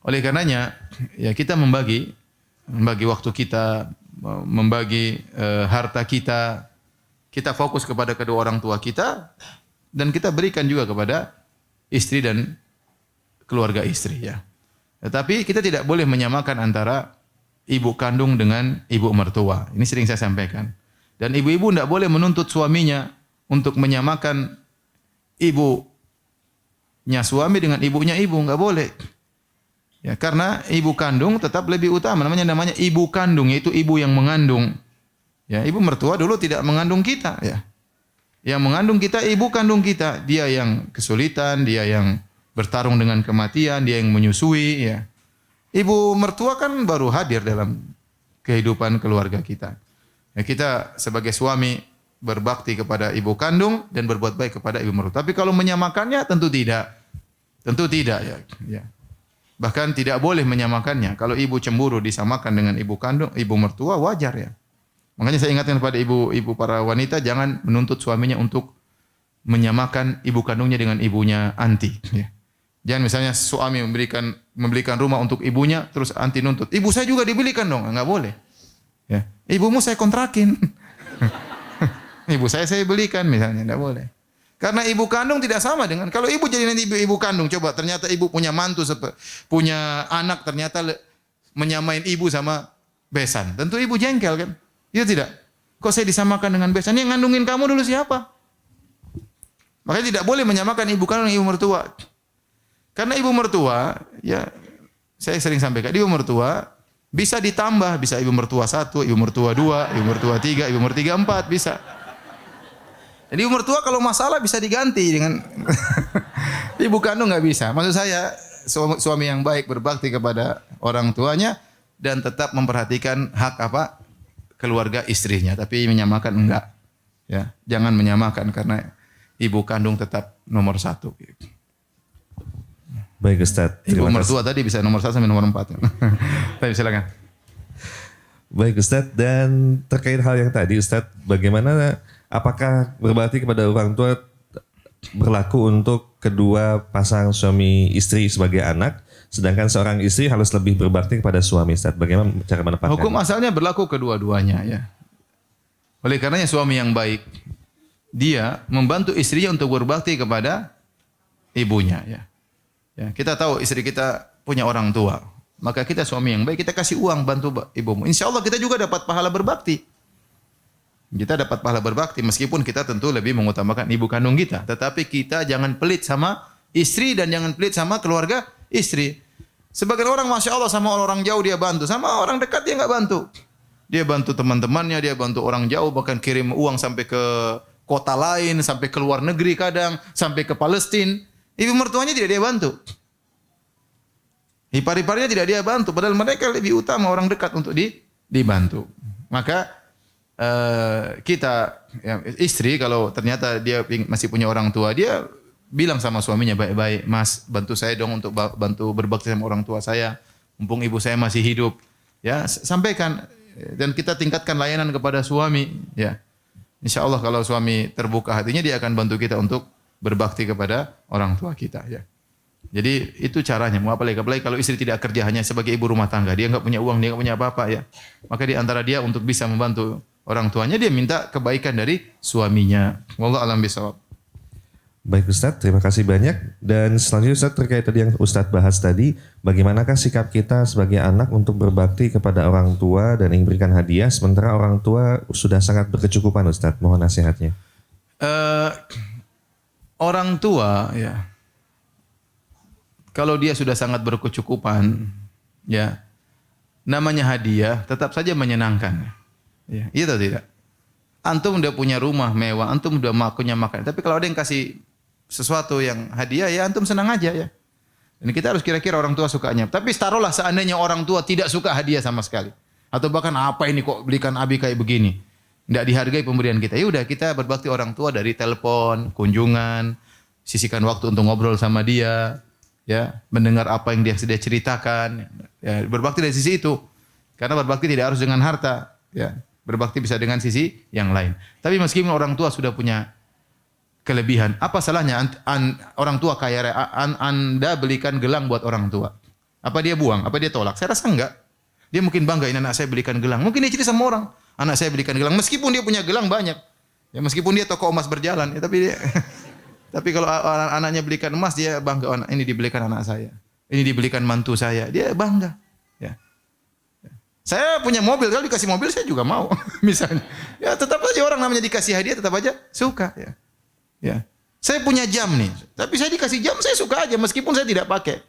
Oleh karenanya, ya kita membagi waktu kita, membagi harta kita, kita fokus kepada kedua orang tua kita dan kita berikan juga kepada istri dan keluarga istri ya. Tetapi kita tidak boleh menyamakan antara ibu kandung dengan ibu mertua. Ini sering saya sampaikan. Dan ibu-ibu tidak boleh menuntut suaminya untuk menyamakan ibunya suami dengan ibunya ibu, enggak boleh. Ya, karena ibu kandung tetap lebih utama. Namanya ibu kandung, yaitu ibu yang mengandung. Ya, ibu mertua dulu tidak mengandung kita, ya. Yang mengandung kita ibu kandung kita. Dia yang kesulitan, dia yang bertarung dengan kematian, dia yang menyusui, ya. Ibu mertua kan baru hadir dalam kehidupan keluarga kita. Ya, kita sebagai suami berbakti kepada ibu kandung dan berbuat baik kepada ibu mertua. Tapi kalau menyamakannya tentu tidak. Tentu tidak ya. Ya. Bahkan tidak boleh menyamakannya. Kalau ibu cemburu disamakan dengan ibu kandung, ibu mertua wajar ya. Makanya saya ingatkan kepada ibu-ibu para wanita jangan menuntut suaminya untuk menyamakan ibu kandungnya dengan ibunya anti. Ya. Jangan misalnya suami membelikan rumah untuk ibunya, terus anti nuntut. Ibu saya juga dibelikan dong, enggak boleh. Ya. Ibumu saya kontrakin. Ibu saya belikan misalnya, enggak boleh. Karena ibu kandung tidak sama dengan kalau ibu jadi nanti ibu kandung, coba ternyata ibu punya mantu, punya anak ternyata menyamain ibu sama besan. Tentu ibu jengkel kan? Iya tidak? Kok saya disamakan dengan besan? Yang ngandungin kamu dulu siapa? Makanya tidak boleh menyamakan ibu kandung dengan ibu mertua. Karena ibu mertua, ya saya sering sampaikan, ibu mertua bisa ditambah, bisa ibu mertua 1, ibu mertua 2, ibu mertua 3, ibu mertua 4, bisa. Jadi ibu mertua kalau masalah bisa diganti dengan ibu kandung nggak bisa. Maksud saya suami yang baik berbakti kepada orang tuanya dan tetap memperhatikan hak apa keluarga istrinya, tapi menyamakan enggak. Ya, jangan menyamakan karena ibu kandung tetap nomor 1. Baik Ustaz. Ibu mertua tadi bisa nomor 1 sampai nomor 4. Baik, silakan. Baik Ustaz, dan terkait hal yang tadi Ustaz, bagaimana apakah berbakti kepada orang tua berlaku untuk kedua pasang suami istri sebagai anak, sedangkan seorang istri harus lebih berbakti kepada suami Ustaz? Bagaimana cara menempatkan? Hukum asalnya berlaku kedua-duanya ya. Oleh karenanya suami yang baik dia membantu istrinya untuk berbakti kepada ibunya ya. Ya, kita tahu istri kita punya orang tua, maka kita suami yang baik kita kasih uang bantu ibumu. Insya Allah kita juga dapat pahala berbakti. Kita dapat pahala berbakti meskipun kita tentu lebih mengutamakan ibu kandung kita. Tetapi kita jangan pelit sama istri dan jangan pelit sama keluarga istri. Sebagian orang Masya Allah sama orang jauh dia bantu. Sama orang dekat dia nggak bantu. Dia bantu teman-temannya, dia bantu orang jauh. Bahkan kirim uang sampai ke kota lain, sampai ke luar negeri kadang. Sampai ke Palestina. Ibu mertuanya tidak dia bantu. Ipar-iparnya tidak dia bantu. Padahal mereka lebih utama orang dekat untuk dibantu. Maka kita ya, istri kalau ternyata dia masih punya orang tua, dia bilang sama suaminya baik-baik, Mas bantu saya dong untuk bantu berbakti sama orang tua saya, mumpung ibu saya masih hidup, ya sampaikan dan kita tingkatkan layanan kepada suami, ya insya Allah kalau suami terbuka hatinya dia akan bantu kita untuk berbakti kepada orang tua kita, ya. Jadi itu caranya. Apalagi kalau istri tidak kerja hanya sebagai ibu rumah tangga, dia nggak punya uang, dia nggak punya apa-apa ya. Maka di antara dia untuk bisa membantu orang tuanya dia minta kebaikan dari suaminya. Wallahu a'lam bishawab. Baik Ustaz, terima kasih banyak. Dan selanjutnya Ustaz terkait tadi yang Ustaz bahas tadi, bagaimanakah sikap kita sebagai anak untuk berbakti kepada orang tua dan ingin berikan hadiah sementara orang tua sudah sangat berkecukupan Ustaz? Mohon nasihatnya. Orang tua ya kalau dia sudah sangat berkecukupan, ya namanya hadiah tetap saja menyenangkan. Ya, iya atau tidak? Antum udah punya rumah mewah, antum udah punya makan. Tapi kalau ada yang kasih sesuatu yang hadiah, ya antum senang aja ya. Dan kita harus kira-kira orang tua sukanya. Tapi taruhlah seandainya orang tua tidak suka hadiah sama sekali. Atau bahkan apa ini kok belikan abi kayak begini. Tidak dihargai pemberian kita. Ya udah kita berbakti orang tua dari telepon, kunjungan, sisihkan waktu untuk ngobrol sama dia. Ya, mendengar apa yang dia sudah ceritakan, ya, berbakti dari sisi itu. Karena berbakti tidak harus dengan harta, ya. Berbakti bisa dengan sisi yang lain. Tapi meskipun orang tua sudah punya kelebihan, apa salahnya orang tua kaya raya, Anda belikan gelang buat orang tua? Apa dia buang? Apa dia tolak? Saya rasa enggak. Dia mungkin bangga, ini anak saya belikan gelang. Mungkin dia cerita sama orang, anak saya belikan gelang. Meskipun dia punya gelang banyak, ya meskipun dia toko emas berjalan, ya, tapi dia tapi kalau anaknya belikan emas, dia bangga. Oh, ini dibelikan anak saya. Ini dibelikan mantu saya. Dia bangga. Ya. Saya punya mobil. Kalau dikasih mobil, saya juga mau. Misalnya. Ya tetap aja orang namanya dikasih hadiah, tetap aja suka. Ya. Ya. Saya punya jam nih. Tapi saya dikasih jam, saya suka aja. Meskipun saya tidak pakai.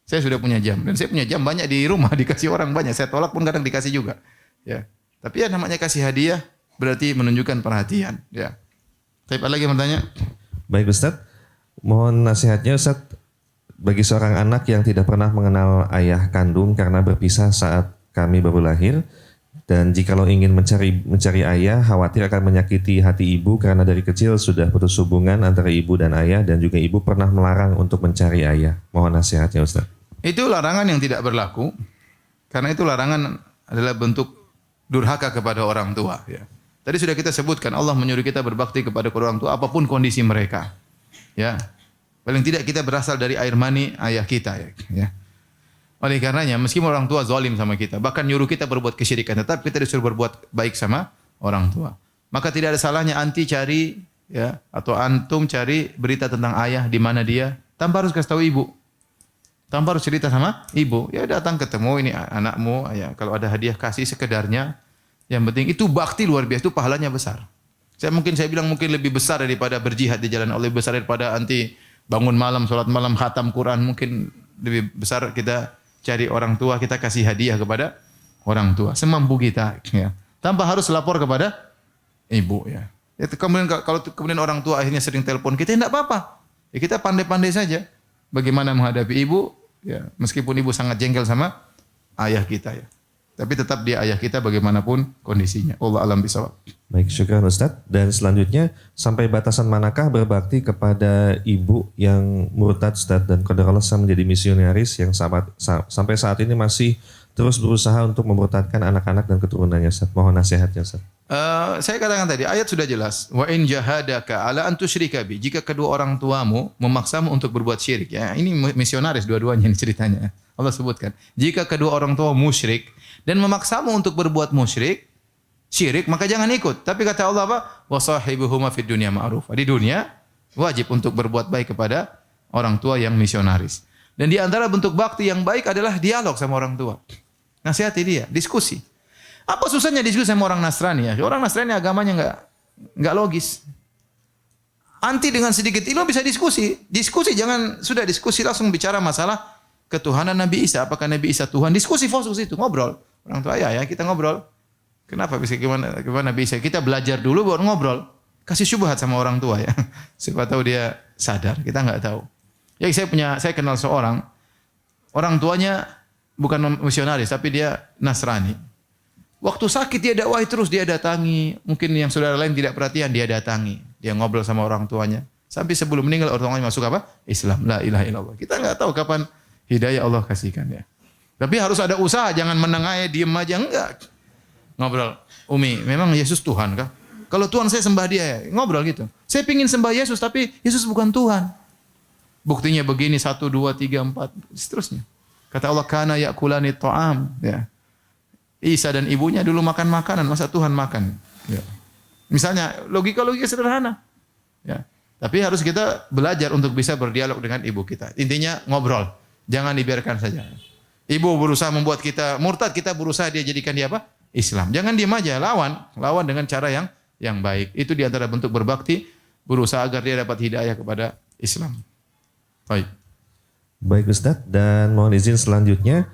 Saya sudah punya jam. Dan saya punya jam banyak di rumah. Dikasih orang banyak. Saya tolak pun kadang dikasih juga. Ya. Tapi ya namanya kasih hadiah, berarti menunjukkan perhatian. Ya. Tapi ada lagi yang bertanya? Baik Ustaz, mohon nasihatnya Ustaz bagi seorang anak yang tidak pernah mengenal ayah kandung karena berpisah saat kami baru lahir, dan jikalau ingin mencari ayah khawatir akan menyakiti hati ibu karena dari kecil sudah putus hubungan antara ibu dan ayah dan juga ibu pernah melarang untuk mencari ayah. Mohon nasihatnya Ustaz. Itu larangan yang tidak berlaku karena itu larangan adalah bentuk durhaka kepada orang tua ya. Tadi sudah kita sebutkan Allah menyuruh kita berbakti kepada kedua orang tua apapun kondisi mereka. Ya. Paling tidak kita berasal dari air mani ayah kita ya. Oleh karenanya meskipun orang tua zalim sama kita, bahkan nyuruh kita berbuat kesyirikan, tetap kita disuruh berbuat baik sama orang tua. Maka tidak ada salahnya anti cari ya atau antum cari berita tentang ayah di mana dia, tanpa harus kasih tahu ibu. Tanpa harus cerita sama ibu. Ya datang ketemu ini anakmu, ya kalau ada hadiah kasih sekedarnya. Yang penting itu bakti luar biasa, itu pahalanya besar. Saya bilang mungkin lebih besar daripada berjihad di jalan Allah, lebih besar daripada anti bangun malam, salat malam, khatam Quran, mungkin lebih besar kita cari orang tua, kita kasih hadiah kepada orang tua semampu kita ya. Tanpa harus lapor kepada ibu ya. Kemudian kalau kemudian orang tua akhirnya sering telepon kita, tidak apa-apa. Ya kita pandai-pandai saja bagaimana menghadapi ibu ya, meskipun ibu sangat jengkel sama ayah kita ya. Tapi tetap dia ayah kita bagaimanapun kondisinya. Allah alam bisawab. Baik, syukran Ustaz. Dan selanjutnya, sampai batasan manakah berbakti kepada ibu yang murtad Ustaz dan qadarullah menjadi misionaris yang sampai saat ini masih terus berusaha untuk memurtadkan anak-anak dan keturunannya Ustaz. Mohon nasihatnya Ustaz. Saya katakan tadi, ayat sudah jelas. Wa in jahadaka ala an tusyrika bi. Jika kedua orang tuamu memaksamu untuk berbuat syirik. Ya, ini misionaris dua-duanya ini ceritanya. Allah sebutkan. Jika kedua orang tua musyrik dan memaksamu untuk berbuat syirik, maka jangan ikut. Tapi kata Allah apa? Wa sahibuhuma fid dunya ma'ruf. Di dunia wajib untuk berbuat baik kepada orang tua yang misionaris. Dan di antara bentuk bakti yang baik adalah dialog sama orang tua. Nasihati dia, diskusi. Apa susahnya diskusi sama orang Nasrani ya? Orang Nasrani agamanya enggak logis. Anti dengan sedikit ilmu bisa diskusi. Diskusi jangan sudah diskusi langsung bicara masalah ketuhanan Nabi Isa. Apakah Nabi Isa Tuhan? Diskusi fokus itu, ngobrol. Orang tua ya kita ngobrol. Kenapa bisa gimana Nabi Isa? Kita belajar dulu baru ngobrol. Kasih syubhat sama orang tua ya. Siapa tahu dia sadar, kita enggak tahu. Ya saya kenal seorang orang tuanya bukan misionaris tapi dia Nasrani. Waktu sakit dia dakwah terus dia datangi. Mungkin yang saudara lain tidak perhatian dia datangi. Dia ngobrol sama orang tuanya. Sampai sebelum meninggal orang tuanya masuk apa? Islam. La ilaha illallah. Kita enggak tahu kapan hidayah Allah kasihkan ya. Tapi harus ada usaha, jangan menang aja, diem aja, enggak. Ngobrol, Umi, memang Yesus Tuhan kah? Kalau Tuhan saya sembah dia ya, ngobrol gitu. Saya pingin sembah Yesus, tapi Yesus bukan Tuhan. Buktinya begini, 1, 2, 3, 4, seterusnya. Kata Allah, kana yakulani ta'am. Ya. Isa dan ibunya dulu makan makanan, masa Tuhan makan? Ya. Misalnya, logika-logika sederhana. Ya. Tapi harus kita belajar untuk bisa berdialog dengan ibu kita. Intinya ngobrol. Jangan dibiarkan saja. Ibu berusaha membuat kita murtad, kita berusaha dia jadikan dia apa? Islam. Jangan diam aja, lawan dengan cara yang baik. Itu di antara bentuk berbakti, berusaha agar dia dapat hidayah kepada Islam. Baik Ustaz, dan mohon izin selanjutnya,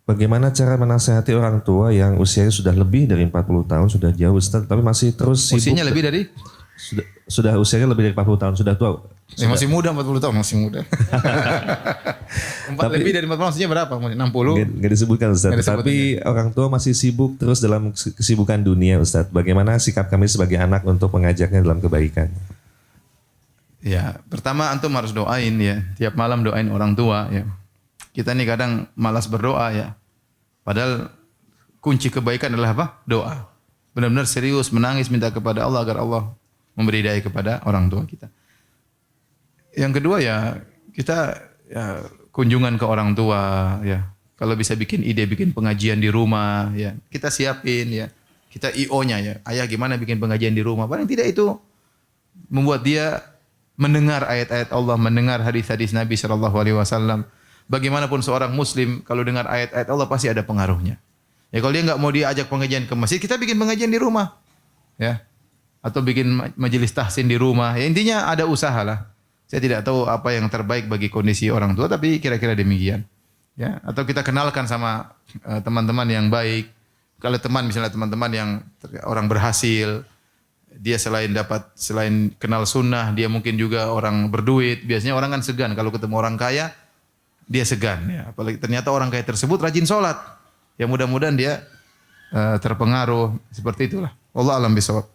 bagaimana cara menasihati orang tua yang usianya sudah lebih dari 40 tahun, sudah jauh Ustaz, tapi masih terus sibuk. Usianya lebih dari? Sudah usianya lebih dari 40 tahun, sudah tua. Masih muda 40 tahun, masih muda. Lebih dari 40 tahun maksudnya berapa? 60? Nggak disebutkan Ustaz. Tapi orang tua masih sibuk terus dalam kesibukan dunia Ustaz. Bagaimana sikap kami sebagai anak untuk mengajaknya dalam kebaikan? Ya, pertama antum harus doain ya. Tiap malam doain orang tua ya. Kita nih kadang malas berdoa ya. Padahal kunci kebaikan adalah apa? Doa. Benar-benar serius menangis minta kepada Allah agar Allah memberi daya kepada orang tua kita. Yang kedua ya kita ya, kunjungan ke orang tua ya. Kalau bisa bikin ide bikin pengajian di rumah ya. Kita siapin ya. Kita IO-nya ya. Ayah gimana bikin pengajian di rumah? Paling tidak itu membuat dia mendengar ayat-ayat Allah, mendengar hadis-hadis Nabi SAW. Bagaimanapun seorang muslim kalau dengar ayat-ayat Allah pasti ada pengaruhnya. Ya kalau dia enggak mau diajak pengajian ke masjid, kita bikin pengajian di rumah. Ya. Atau bikin majelis tahsin di rumah. Ya intinya ada usaha lah. Saya tidak tahu apa yang terbaik bagi kondisi orang tua, tapi kira-kira demikian. Ya, atau kita kenalkan sama teman-teman yang baik. Kalau misalnya teman-teman yang orang berhasil, dia selain kenal sunnah, dia mungkin juga orang berduit. Biasanya orang kan segan kalau ketemu orang kaya, dia segan. Ya, apalagi ternyata orang kaya tersebut rajin sholat. Ya mudah-mudahan dia terpengaruh seperti itulah. Wallahu a'lam bishawab.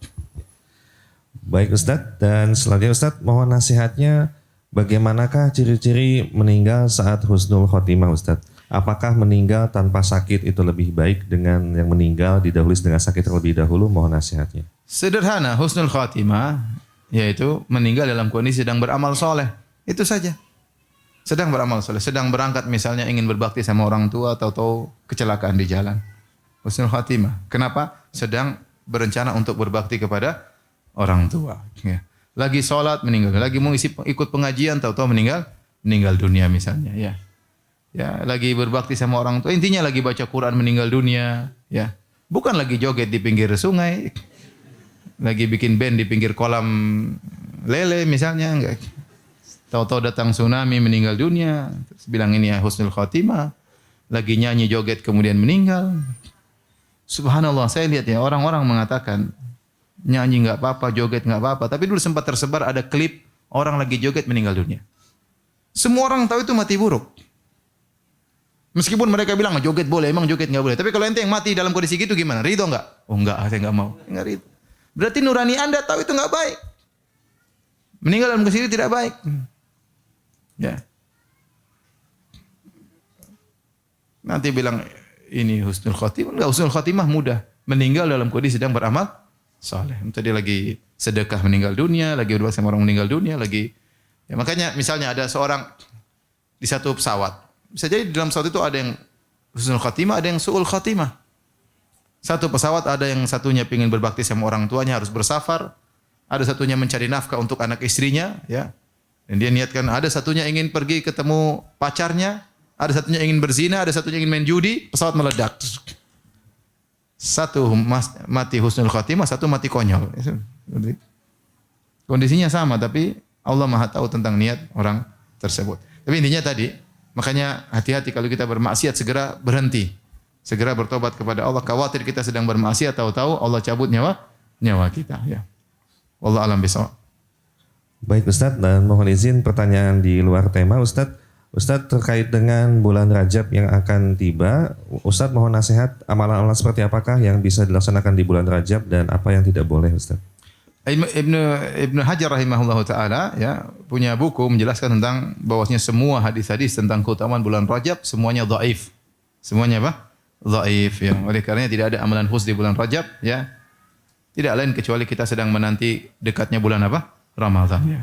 Baik Ustadz, dan selanjutnya Ustadz mohon nasihatnya bagaimanakah ciri-ciri meninggal saat husnul khotimah Ustadz? Apakah meninggal tanpa sakit itu lebih baik dengan yang meninggal didahului dengan sakit terlebih dahulu? Mohon nasihatnya. Sederhana, husnul khatimah yaitu meninggal dalam kondisi sedang beramal soleh. Itu saja. Sedang beramal soleh, sedang berangkat misalnya ingin berbakti sama orang tua, tahu-tahu kecelakaan di jalan. Husnul khatimah. Kenapa? Sedang berencana untuk berbakti kepada orang tua. Ya. Lagi sholat meninggal, lagi mau ikut pengajian, tahu-tahu meninggal dunia misalnya. Ya, lagi berbakti sama orang tua. Intinya lagi baca Quran meninggal dunia. Ya, bukan lagi joget di pinggir sungai, lagi bikin band di pinggir kolam lele misalnya, enggak. Tahu-tahu datang tsunami meninggal dunia, terus bilang ini ya husnul khatimah. Lagi nyanyi joget kemudian meninggal. Subhanallah, saya lihat ya orang-orang mengatakan nyanyi enggak apa-apa, joget enggak apa-apa, tapi dulu sempat tersebar ada klip orang lagi joget meninggal dunia. Semua orang tahu itu mati buruk. Meskipun mereka bilang joget boleh, emang joget enggak boleh. Tapi kalau ente yang mati dalam kondisi gitu gimana? Ridho enggak? Oh enggak, saya enggak mau. Enggak ridho. Berarti nurani Anda tahu itu enggak baik. Meninggal dalam kondisi itu tidak baik. Ya. Nanti bilang ini husnul khotimah. Enggak, husnul khotimah mudah. Meninggal dalam kondisi sedang beramal saleh. Tadi lagi sedekah meninggal dunia, lagi berbuat sama orang meninggal dunia, lagi ya makanya misalnya ada seorang di satu pesawat. Bisa jadi di dalam pesawat itu ada yang husnul khatimah, ada yang su'ul khatimah. Satu pesawat ada yang satunya ingin berbakti sama orang tuanya harus bersafar, ada satunya mencari nafkah untuk anak istrinya, ya. Dan dia niatkan, ada satunya ingin pergi ketemu pacarnya, ada satunya ingin berzina, ada satunya ingin main judi, pesawat meledak. Satu mati husnul khatimah, satu mati konyol. Kondisinya sama, tapi Allah Maha tahu tentang niat orang tersebut. Tapi intinya tadi, makanya hati-hati kalau kita bermaksiat segera berhenti. Segera bertobat kepada Allah. Khawatir kita sedang bermaksiat, tahu-tahu Allah cabut nyawa kita. Ya. Wallahu a'lam bishawab. Baik Ustadz, dan mohon izin pertanyaan di luar tema Ustadz. Ustadz terkait dengan bulan Rajab yang akan tiba, Ustadz mohon nasihat amalan-amalan seperti apakah yang bisa dilaksanakan di bulan Rajab dan apa yang tidak boleh Ustadz? Ibnu Hajar rahimahullah taala ya punya buku menjelaskan tentang bahwasanya semua hadis-hadis tentang keutamaan bulan Rajab semuanya dhaif. Semuanya apa? Dhaif ya. Oleh karenanya tidak ada amalan khusus di bulan Rajab ya. Tidak lain kecuali kita sedang menanti dekatnya bulan apa? Ramadan ya.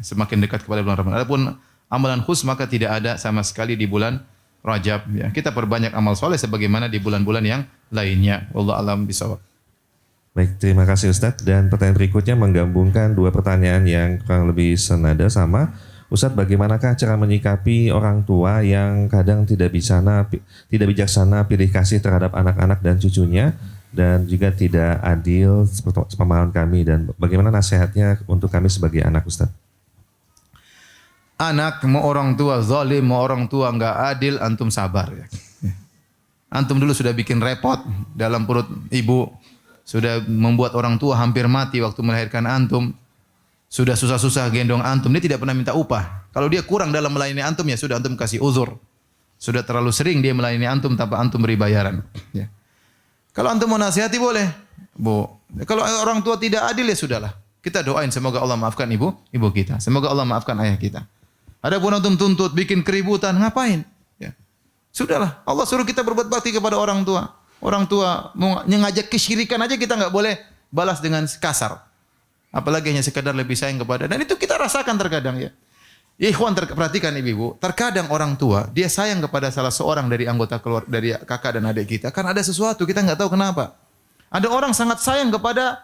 Semakin dekat kepada bulan Ramadan. Adapun amalan khusus maka tidak ada sama sekali di bulan Rajab ya. Kita perbanyak amal soleh sebagaimana di bulan-bulan yang lainnya. Wallahu a'lam bishawab. Baik, terima kasih Ustadz. Dan pertanyaan berikutnya menggabungkan dua pertanyaan yang kurang lebih senada sama. Ustadz, bagaimanakah cara menyikapi orang tua yang kadang tidak bijaksana pilih kasih terhadap anak-anak dan cucunya dan juga tidak adil seperti pemahaman kami, dan bagaimana nasihatnya untuk kami sebagai anak Ustadz? Anak mau orang tua zalim, mau orang tua enggak adil, antum sabar ya. Antum dulu sudah bikin repot dalam perut ibu. Sudah membuat orang tua hampir mati waktu melahirkan antum. Sudah susah-susah gendong antum. Dia tidak pernah minta upah. Kalau dia kurang dalam melayani antum, ya sudah antum kasih uzur. Sudah terlalu sering dia melayani antum tanpa antum beri bayaran. Ya. Kalau antum mau nasihati boleh. Bu. Kalau orang tua tidak adil ya sudahlah. Kita doain semoga Allah maafkan ibu kita. Semoga Allah maafkan ayah kita. Adapun antum tuntut, bikin keributan, ngapain? Ya. Sudahlah. Allah suruh kita berbuat bakti kepada orang tua. Orang tua mau ngajak kesyirikan aja kita enggak boleh balas dengan kasar. Apalagi hanya sekadar lebih sayang kepada. Dan itu kita rasakan terkadang ya. Ikhwan perhatikan ibu-ibu, terkadang orang tua dia sayang kepada salah seorang dari anggota keluarga, dari kakak dan adik kita karena ada sesuatu kita enggak tahu kenapa. Ada orang sangat sayang kepada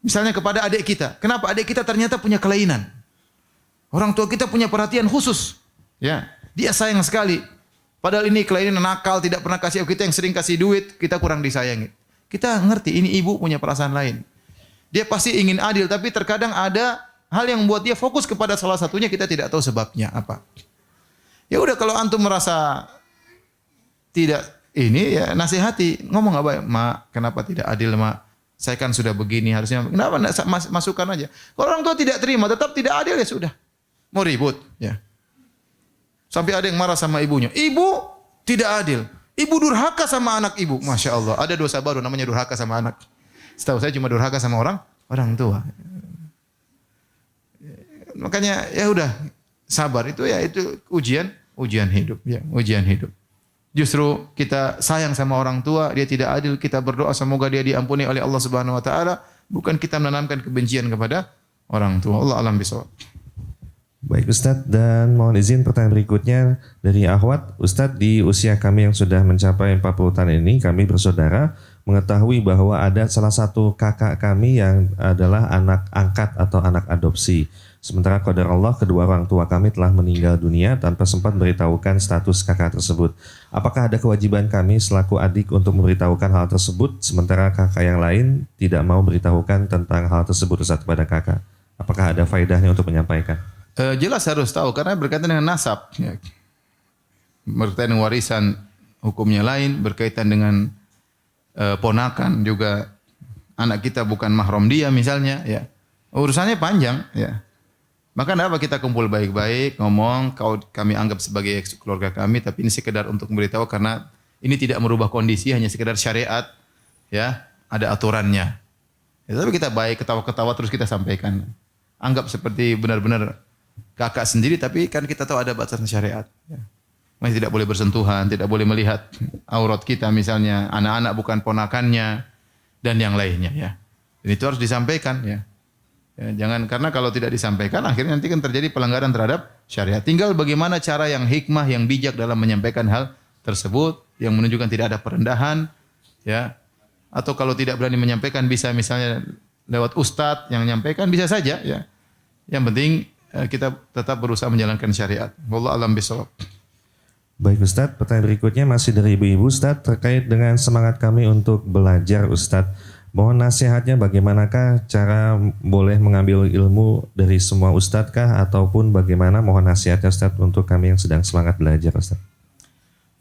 misalnya kepada adik kita. Kenapa? Adik kita ternyata punya kelainan. Orang tua kita punya perhatian khusus. Ya, dia sayang sekali. Padahal ini kelainan nakal, tidak pernah kasih kita yang sering kasih duit, kita kurang disayangi. Kita ngerti ini ibu punya perasaan lain. Dia pasti ingin adil, tapi terkadang ada hal yang membuat dia fokus kepada salah satunya, kita tidak tahu sebabnya apa. Ya udah kalau antum merasa tidak ini ya nasihati, ngomong apa? Mak, kenapa tidak adil, Mak? Saya kan sudah begini, harusnya kenapa masukkan aja. Kalau orang tua tidak terima, tetap tidak adil ya sudah. Mau ribut, ya. Sampai ada yang marah sama ibunya. Ibu tidak adil. Ibu durhaka sama anak ibu. Masya Allah. Ada dosa baru namanya durhaka sama anak. Setahu saya cuma durhaka sama orang tua. makanya ya udah sabar itu ujian hidup ya, ujian hidup. Justru kita sayang sama orang tua, dia tidak adil, kita berdoa semoga dia diampuni oleh Allah Subhanahu wa taala, bukan kita menanamkan kebencian kepada orang tua. Allah alam bisawab. Baik Ustadz, dan mohon izin pertanyaan berikutnya dari Ahwat. Ustadz, di usia kami yang sudah mencapai 40 tahun ini, kami bersaudara mengetahui bahwa ada salah satu kakak kami yang adalah anak angkat atau anak adopsi. Sementara qadar Allah, kedua orang tua kami telah meninggal dunia tanpa sempat memberitahukan status kakak tersebut. Apakah ada kewajiban kami selaku adik untuk memberitahukan hal tersebut, sementara kakak yang lain tidak mau memberitahukan tentang hal tersebut Ustadz kepada kakak? Apakah ada faedahnya untuk menyampaikan? Jelas harus tahu karena berkaitan dengan nasab, ya. Berkaitan dengan warisan hukumnya lain, berkaitan dengan ponakan juga, anak kita bukan mahram dia misalnya, ya. Urusannya panjang, ya. Maka kenapa kita kumpul baik-baik, ngomong, kami anggap sebagai keluarga kami, tapi ini sekedar untuk memberitahu karena ini tidak merubah kondisi, hanya sekedar syariat, ya, ada aturannya. Ya, tapi kita baik, ketawa-ketawa terus kita sampaikan. Anggap seperti benar-benar kakak sendiri, tapi kan kita tahu ada batasan syariat. Ya. Masih tidak boleh bersentuhan, tidak boleh melihat aurat kita misalnya, anak-anak bukan ponakannya, dan yang lainnya. Ya. Dan itu harus disampaikan, ya. Ya, jangan, karena kalau tidak disampaikan akhirnya nanti kan terjadi pelanggaran terhadap syariat. Tinggal bagaimana cara yang hikmah, yang bijak dalam menyampaikan hal tersebut yang menunjukkan tidak ada perendahan, ya. Atau kalau tidak berani menyampaikan bisa misalnya lewat ustadz yang menyampaikan bisa saja, ya. Yang penting kita tetap berusaha menjalankan syariat. Wallahu a'lam bishawab. Baik Ustadz, pertanyaan berikutnya masih dari ibu-ibu Ustadz terkait dengan semangat kami untuk belajar Ustadz. Mohon nasihatnya bagaimanakah cara boleh mengambil ilmu dari semua Ustadz kah, ataupun bagaimana mohon nasihatnya Ustadz untuk kami yang sedang semangat belajar Ustadz.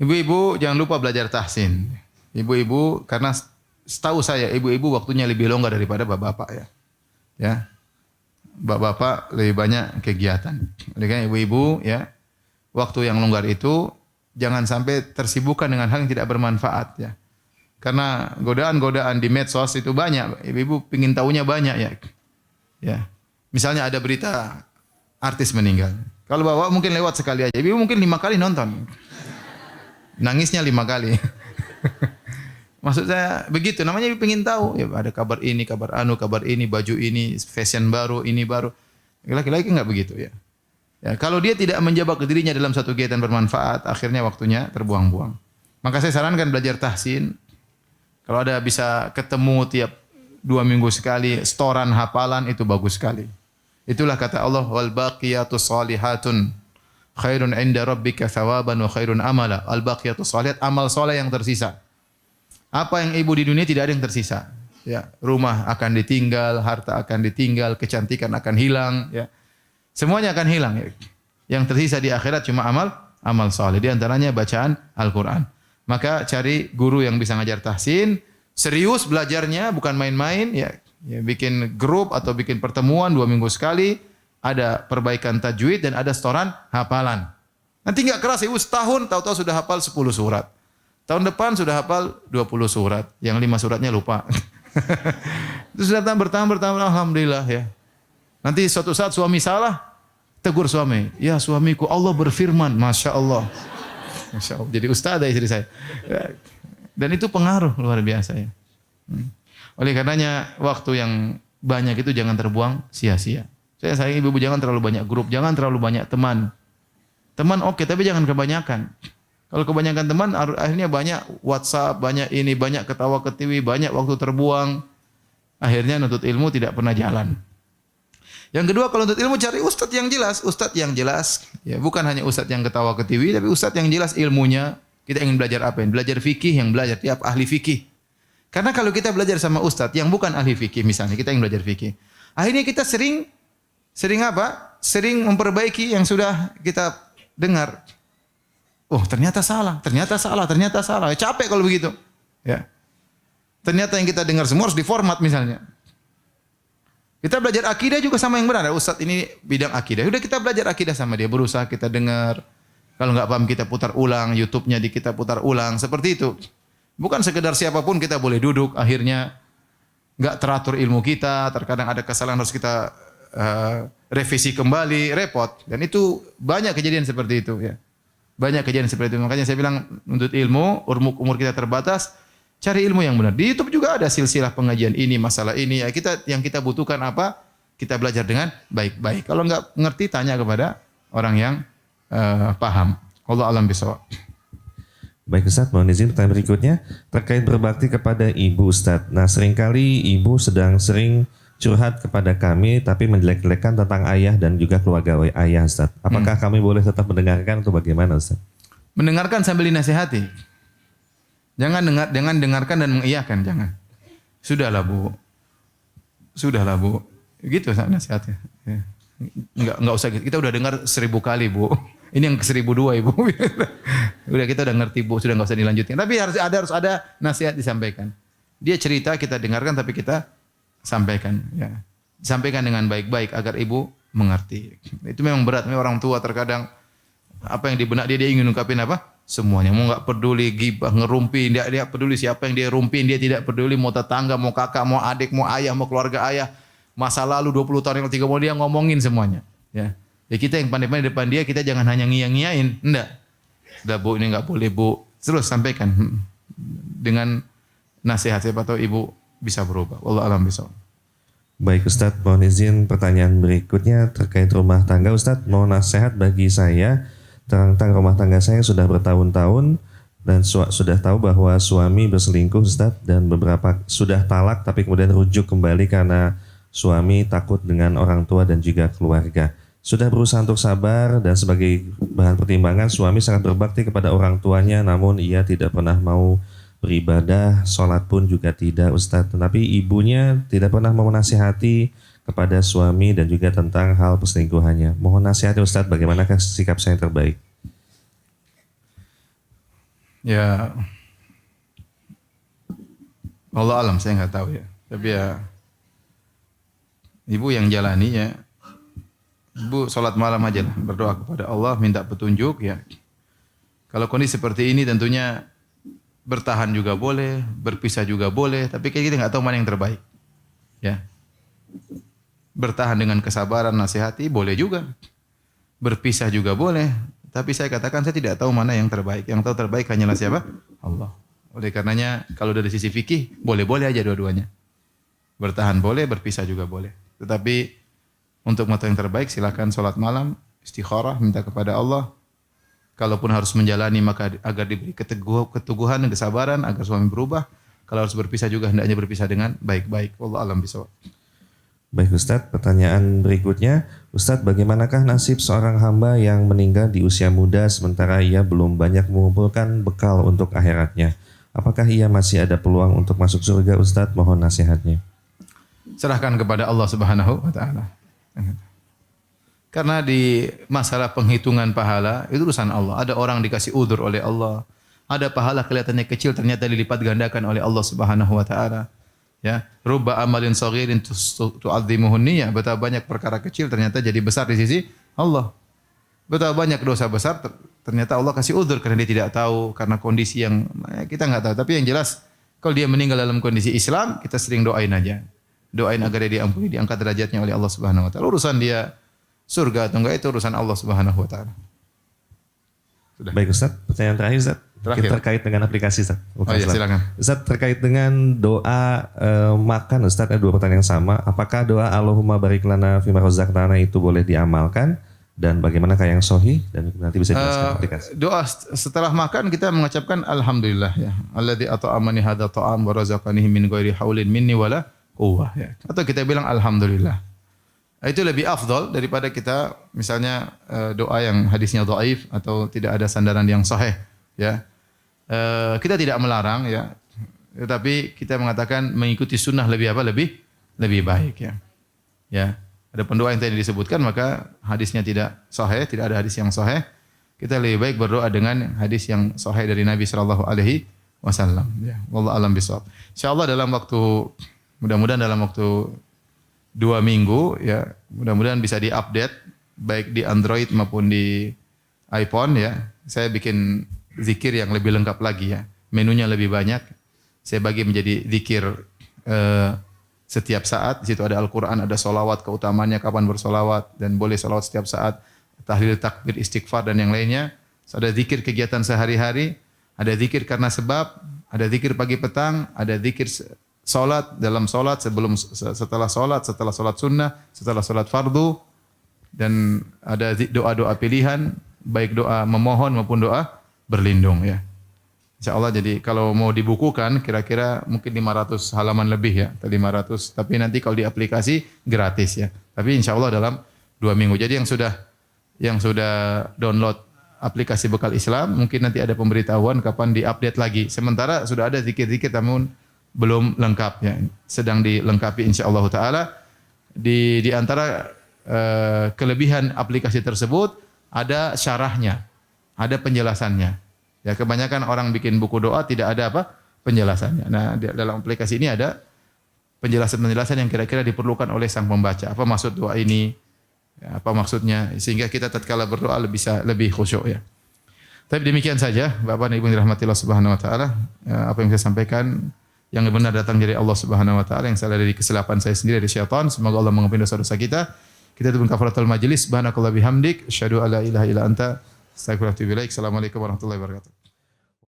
Ibu-ibu jangan lupa belajar tahsin. Ibu-ibu, karena setahu saya ibu-ibu waktunya lebih longgar daripada bapak-bapak, ya. Ya. Bapak-bapak lebih banyak kegiatan. Oleh karena ibu-ibu, ya, waktu yang longgar itu jangan sampai tersibukkan dengan hal yang tidak bermanfaat, ya. Karena godaan-godaan di medsos itu banyak. Ibu-ibu pingin tahunya banyak, ya. Ya. Misalnya ada berita artis meninggal. Kalau bapak mungkin lewat sekali aja. Ibu mungkin 5 kali nonton. Nangisnya 5 kali. Maksud saya begitu. Namanya ibu pingin tahu. Ya, ada kabar ini, kabar anu, kabar ini, baju ini, fashion baru, ini baru. Laki-laki enggak begitu, ya. Ya, kalau dia tidak menjebak dirinya dalam satu kegiatan bermanfaat, akhirnya waktunya terbuang-buang. Maka saya sarankan belajar tahsin. Kalau ada bisa ketemu tiap 2 minggu sekali, setoran hafalan itu bagus sekali. Itulah kata Allah, wal baqiyatus shalihatun khairun 'inda rabbika thawaban wa khairun amala. Al baqiyatus shalihat, amal saleh yang tersisa. Apa yang ibu di dunia tidak ada yang tersisa. Ya, rumah akan ditinggal, harta akan ditinggal, kecantikan akan hilang, ya. Semuanya akan hilang, ya. Yang tersisa di akhirat cuma amal saleh. Di antaranya bacaan Al-Qur'an. Maka cari guru yang bisa ngajar tahsin, serius belajarnya, bukan main-main, ya. Ya, bikin grup atau bikin pertemuan 2 minggu sekali, ada perbaikan tajwid dan ada setoran hafalan. Nanti enggak keras ibu setahun tahu-tahu sudah hafal 10 surat. Tahun depan sudah hafal 20 surat, yang 5 suratnya lupa. Terus datang bertambah alhamdulillah, ya. Nanti suatu saat suami salah, tegur suami, "Ya suamiku, Allah berfirman." Masya Allah. Masya Allah. Jadi ustazah istri saya. Dan itu pengaruh luar biasa, ya. Oleh karenanya waktu yang banyak itu jangan terbuang sia-sia. Saya sayang ibu-ibu jangan terlalu banyak grup, jangan terlalu banyak teman. Teman oke, tapi jangan kebanyakan. Kalau kebanyakan teman akhirnya banyak WhatsApp, banyak ini, banyak ketawa ketiwi, banyak waktu terbuang. Akhirnya nuntut ilmu tidak pernah jalan. Yang kedua, kalau nuntut ilmu cari ustadz yang jelas, ya, bukan hanya ustadz yang ketawa ketiwi, tapi ustadz yang jelas ilmunya. Kita ingin belajar apa? Belajar fikih, yang belajar tiap ahli fikih. Karena kalau kita belajar sama ustadz yang bukan ahli fikih, misalnya kita ingin belajar fikih, akhirnya kita sering apa? Sering memperbaiki yang sudah kita dengar. Oh, ternyata salah. Capek kalau begitu. Ya. Ternyata yang kita dengar semua harus diformat misalnya. Kita belajar akidah juga sama yang benar. Ustadz ini bidang akidah. Udah kita belajar akidah sama dia. Berusaha kita dengar. Kalau nggak paham kita putar ulang. YouTube-nya kita putar ulang. Seperti itu. Bukan sekedar siapapun kita boleh duduk. Akhirnya nggak teratur ilmu kita. Terkadang ada kesalahan harus kita revisi kembali, repot. Dan itu banyak kejadian seperti itu ya. Banyak kejadian seperti itu. Makanya saya bilang untuk ilmu, umur kita terbatas, cari ilmu yang benar. Di YouTube juga ada silsilah pengajian ini, masalah ini. Ya, yang kita butuhkan apa? Kita belajar dengan baik-baik. Kalau enggak ngerti, tanya kepada orang yang paham. Allah alam bisawab. Baik Ustaz, mohon izin pertanyaan berikutnya terkait berbakti kepada ibu Ustaz. Nah, seringkali ibu sering curhat kepada kami tapi menjelek-jelekan tentang ayah dan juga keluarga ayah Ustaz. Apakah kami boleh tetap mendengarkan atau bagaimana Ustaz? Mendengarkan sambil dinasihati. Jangan dengarkan dan mengiyakan, jangan. Sudahlah Bu. Gitu nasihatnya. Ya. Enggak usah, kita udah dengar 1000 kali Bu. Ini yang ke-1002 Ibu. Udah kita udah ngerti Bu, sudah enggak usah dilanjutkan. Tapi harus ada nasihat disampaikan. Dia cerita kita dengarkan tapi kita sampaikan ya. Disampaikan dengan baik-baik agar ibu mengerti. Itu memang berat, memang orang tua terkadang apa yang di benak dia ingin ungkapin apa? Semuanya. Mau enggak peduli gibah, ngerumpi, dia peduli siapa yang dia rumpin, dia tidak peduli mau tetangga, mau kakak, mau adik, mau ayah, mau keluarga ayah. Masa lalu 20 tahun yang 30 dia ngomongin semuanya, ya. Ya kita yang pandai-pandai depan dia, kita jangan hanya ngiyang-ngiyain. Enggak. Udah Bu, ini enggak boleh Bu. Terus sampaikan dengan nasihat, siapa tahu ibu bisa berubah. Wallahu a'lam bishawab. Baik Ustadz, mohon izin pertanyaan berikutnya terkait rumah tangga Ustadz. Mohon nasihat bagi saya tentang rumah tangga saya sudah bertahun-tahun dan sudah tahu bahwa suami berselingkuh Ustadz dan beberapa sudah talak tapi kemudian rujuk kembali karena suami takut dengan orang tua dan juga keluarga. Sudah berusaha untuk sabar dan sebagai bahan pertimbangan suami sangat berbakti kepada orang tuanya namun ia tidak pernah mau beribadah, sholat pun juga tidak Ustadz. Tetapi ibunya tidak pernah mau menasihati kepada suami dan juga tentang hal perselingkuhannya. Mohon nasihatnya Ustadz, bagaimanakah sikap saya yang terbaik? Ya, Allah alam saya nggak tahu ya. Tapi ya, ibu yang jalani ya. Ibu sholat malam aja lah, berdoa kepada Allah, minta petunjuk ya. Kalau kondisi seperti ini tentunya bertahan juga boleh, berpisah juga boleh, tapi kita nggak tahu mana yang terbaik. Ya. Bertahan dengan kesabaran, nasihati boleh juga. Berpisah juga boleh, tapi saya katakan saya tidak tahu mana yang terbaik. Yang tahu terbaik hanyalah siapa? Allah. Oleh karenanya kalau dari sisi fikih boleh-boleh aja dua-duanya. Bertahan boleh, berpisah juga boleh. Tetapi untuk mengetahui yang terbaik silakan sholat malam, istikharah, minta kepada Allah. Kalaupun harus menjalani maka agar diberi keteguhan dan kesabaran agar suami berubah. Kalau harus berpisah juga hendaknya berpisah dengan baik-baik. Wallahu a'lam bishawab. Baik Ustadz, pertanyaan berikutnya. Ustadz, bagaimanakah nasib seorang hamba yang meninggal di usia muda sementara ia belum banyak mengumpulkan bekal untuk akhiratnya? Apakah ia masih ada peluang untuk masuk surga Ustadz? Mohon nasihatnya. Serahkan kepada Allah Subhanahu wa taala. Karena di masalah penghitungan pahala itu urusan Allah. Ada orang dikasih udzur oleh Allah. Ada pahala kelihatannya kecil ternyata dilipat gandakan oleh Allah Subhanahu wa taala. Ya, rubba amalin saghirin tu'azzimuhun niyyah. Betapa banyak perkara kecil ternyata jadi besar di sisi Allah. Betapa banyak dosa besar ternyata Allah kasih udzur karena dia tidak tahu, karena kondisi yang kita enggak tahu. Tapi yang jelas kalau dia meninggal dalam kondisi Islam, kita sering doain aja. Doain agar dia diampuni, diangkat derajatnya oleh Allah Subhanahu wa taala. Urusan dia surga atau enggak itu urusan Allah Subhanahu wa taala. Sudah. Baik Ustaz, pertanyaan terakhir Ustaz. Kita terkait dengan aplikasi Ustaz. Oh iya, silakan. Ustaz, terkait dengan doa makan Ustaz, ada dua pertanyaan yang sama. Apakah doa Allahumma barik lana fima razaqtana itu boleh diamalkan dan bagaimanakah yang sahih dan nanti bisa dijelaskan aplikasi. Doa setelah makan kita mengucapkan alhamdulillah ya. Alladzi at'amani hadza ta'am wa razaqanihi min ghairi haulin minni wala quwwah ya. Atau kita bilang alhamdulillah. Itu lebih afdal daripada kita misalnya doa yang hadisnya dhaif atau tidak ada sandaran yang sahih ya. Kita tidak melarang ya. Tetapi kita mengatakan mengikuti sunnah lebih apa? Lebih baik ya. Ya. Ada pendoa yang tadi disebutkan maka hadisnya tidak sahih, tidak ada hadis yang sahih. Kita lebih baik berdoa dengan hadis yang sahih dari Nabi sallallahu alaihi wasallam ya. Wallahu a'lam bishawab. Insyaallah dalam waktu mudah-mudahan dalam waktu 2 minggu ya, mudah-mudahan bisa diupdate baik di Android maupun di iPhone ya. Saya bikin zikir yang lebih lengkap lagi ya. Menunya lebih banyak. Saya bagi menjadi zikir setiap saat. Di situ ada Al-Quran, ada solawat, keutamaannya kapan bersolawat, dan boleh solawat setiap saat, tahlil, takbir, istighfar, dan yang lainnya. Ada zikir kegiatan sehari-hari, ada zikir karena sebab, ada zikir pagi petang, ada zikir solat, dalam solat, setelah solat sunnah, setelah solat fardu, dan ada doa-doa pilihan, baik doa memohon maupun doa berlindung ya. InsyaAllah jadi kalau mau dibukukan kira-kira mungkin 500 halaman lebih ya, atau 500. Tapi nanti kalau di aplikasi gratis ya. Tapi insyaAllah dalam 2 minggu. Jadi yang sudah download aplikasi Bekal Islam, mungkin nanti ada pemberitahuan kapan diupdate lagi. Sementara sudah ada zikir-zikir namun belum lengkap ya. Sedang dilengkapi insyaAllah ta'ala. Di antara kelebihan aplikasi tersebut ada syarahnya, ada penjelasannya. Ya, kebanyakan orang bikin buku doa tidak ada apa? Penjelasannya. Nah, dalam aplikasi ini ada penjelasan-penjelasan yang kira-kira diperlukan oleh sang pembaca. Apa maksud doa ini? Ya, apa maksudnya? Sehingga kita tatkala berdoa bisa lebih khusyuk ya. Tapi demikian saja, Bapak dan Ibu yang dirahmati Allah Subhanahu wa taala. Apa yang saya sampaikan yang benar datang dari Allah Subhanahu wa taala, yang salah dari kesilapan saya sendiri dari syaitan. Semoga Allah mengampuni dosa-dosa kita. Kita itu kafaratul majlis. Subhanakallah bihamdik, asyhadu alla ilaha illa anta, astaghfiruka wa atubu ilaik. Assalamualaikum warahmatullahi wabarakatuh.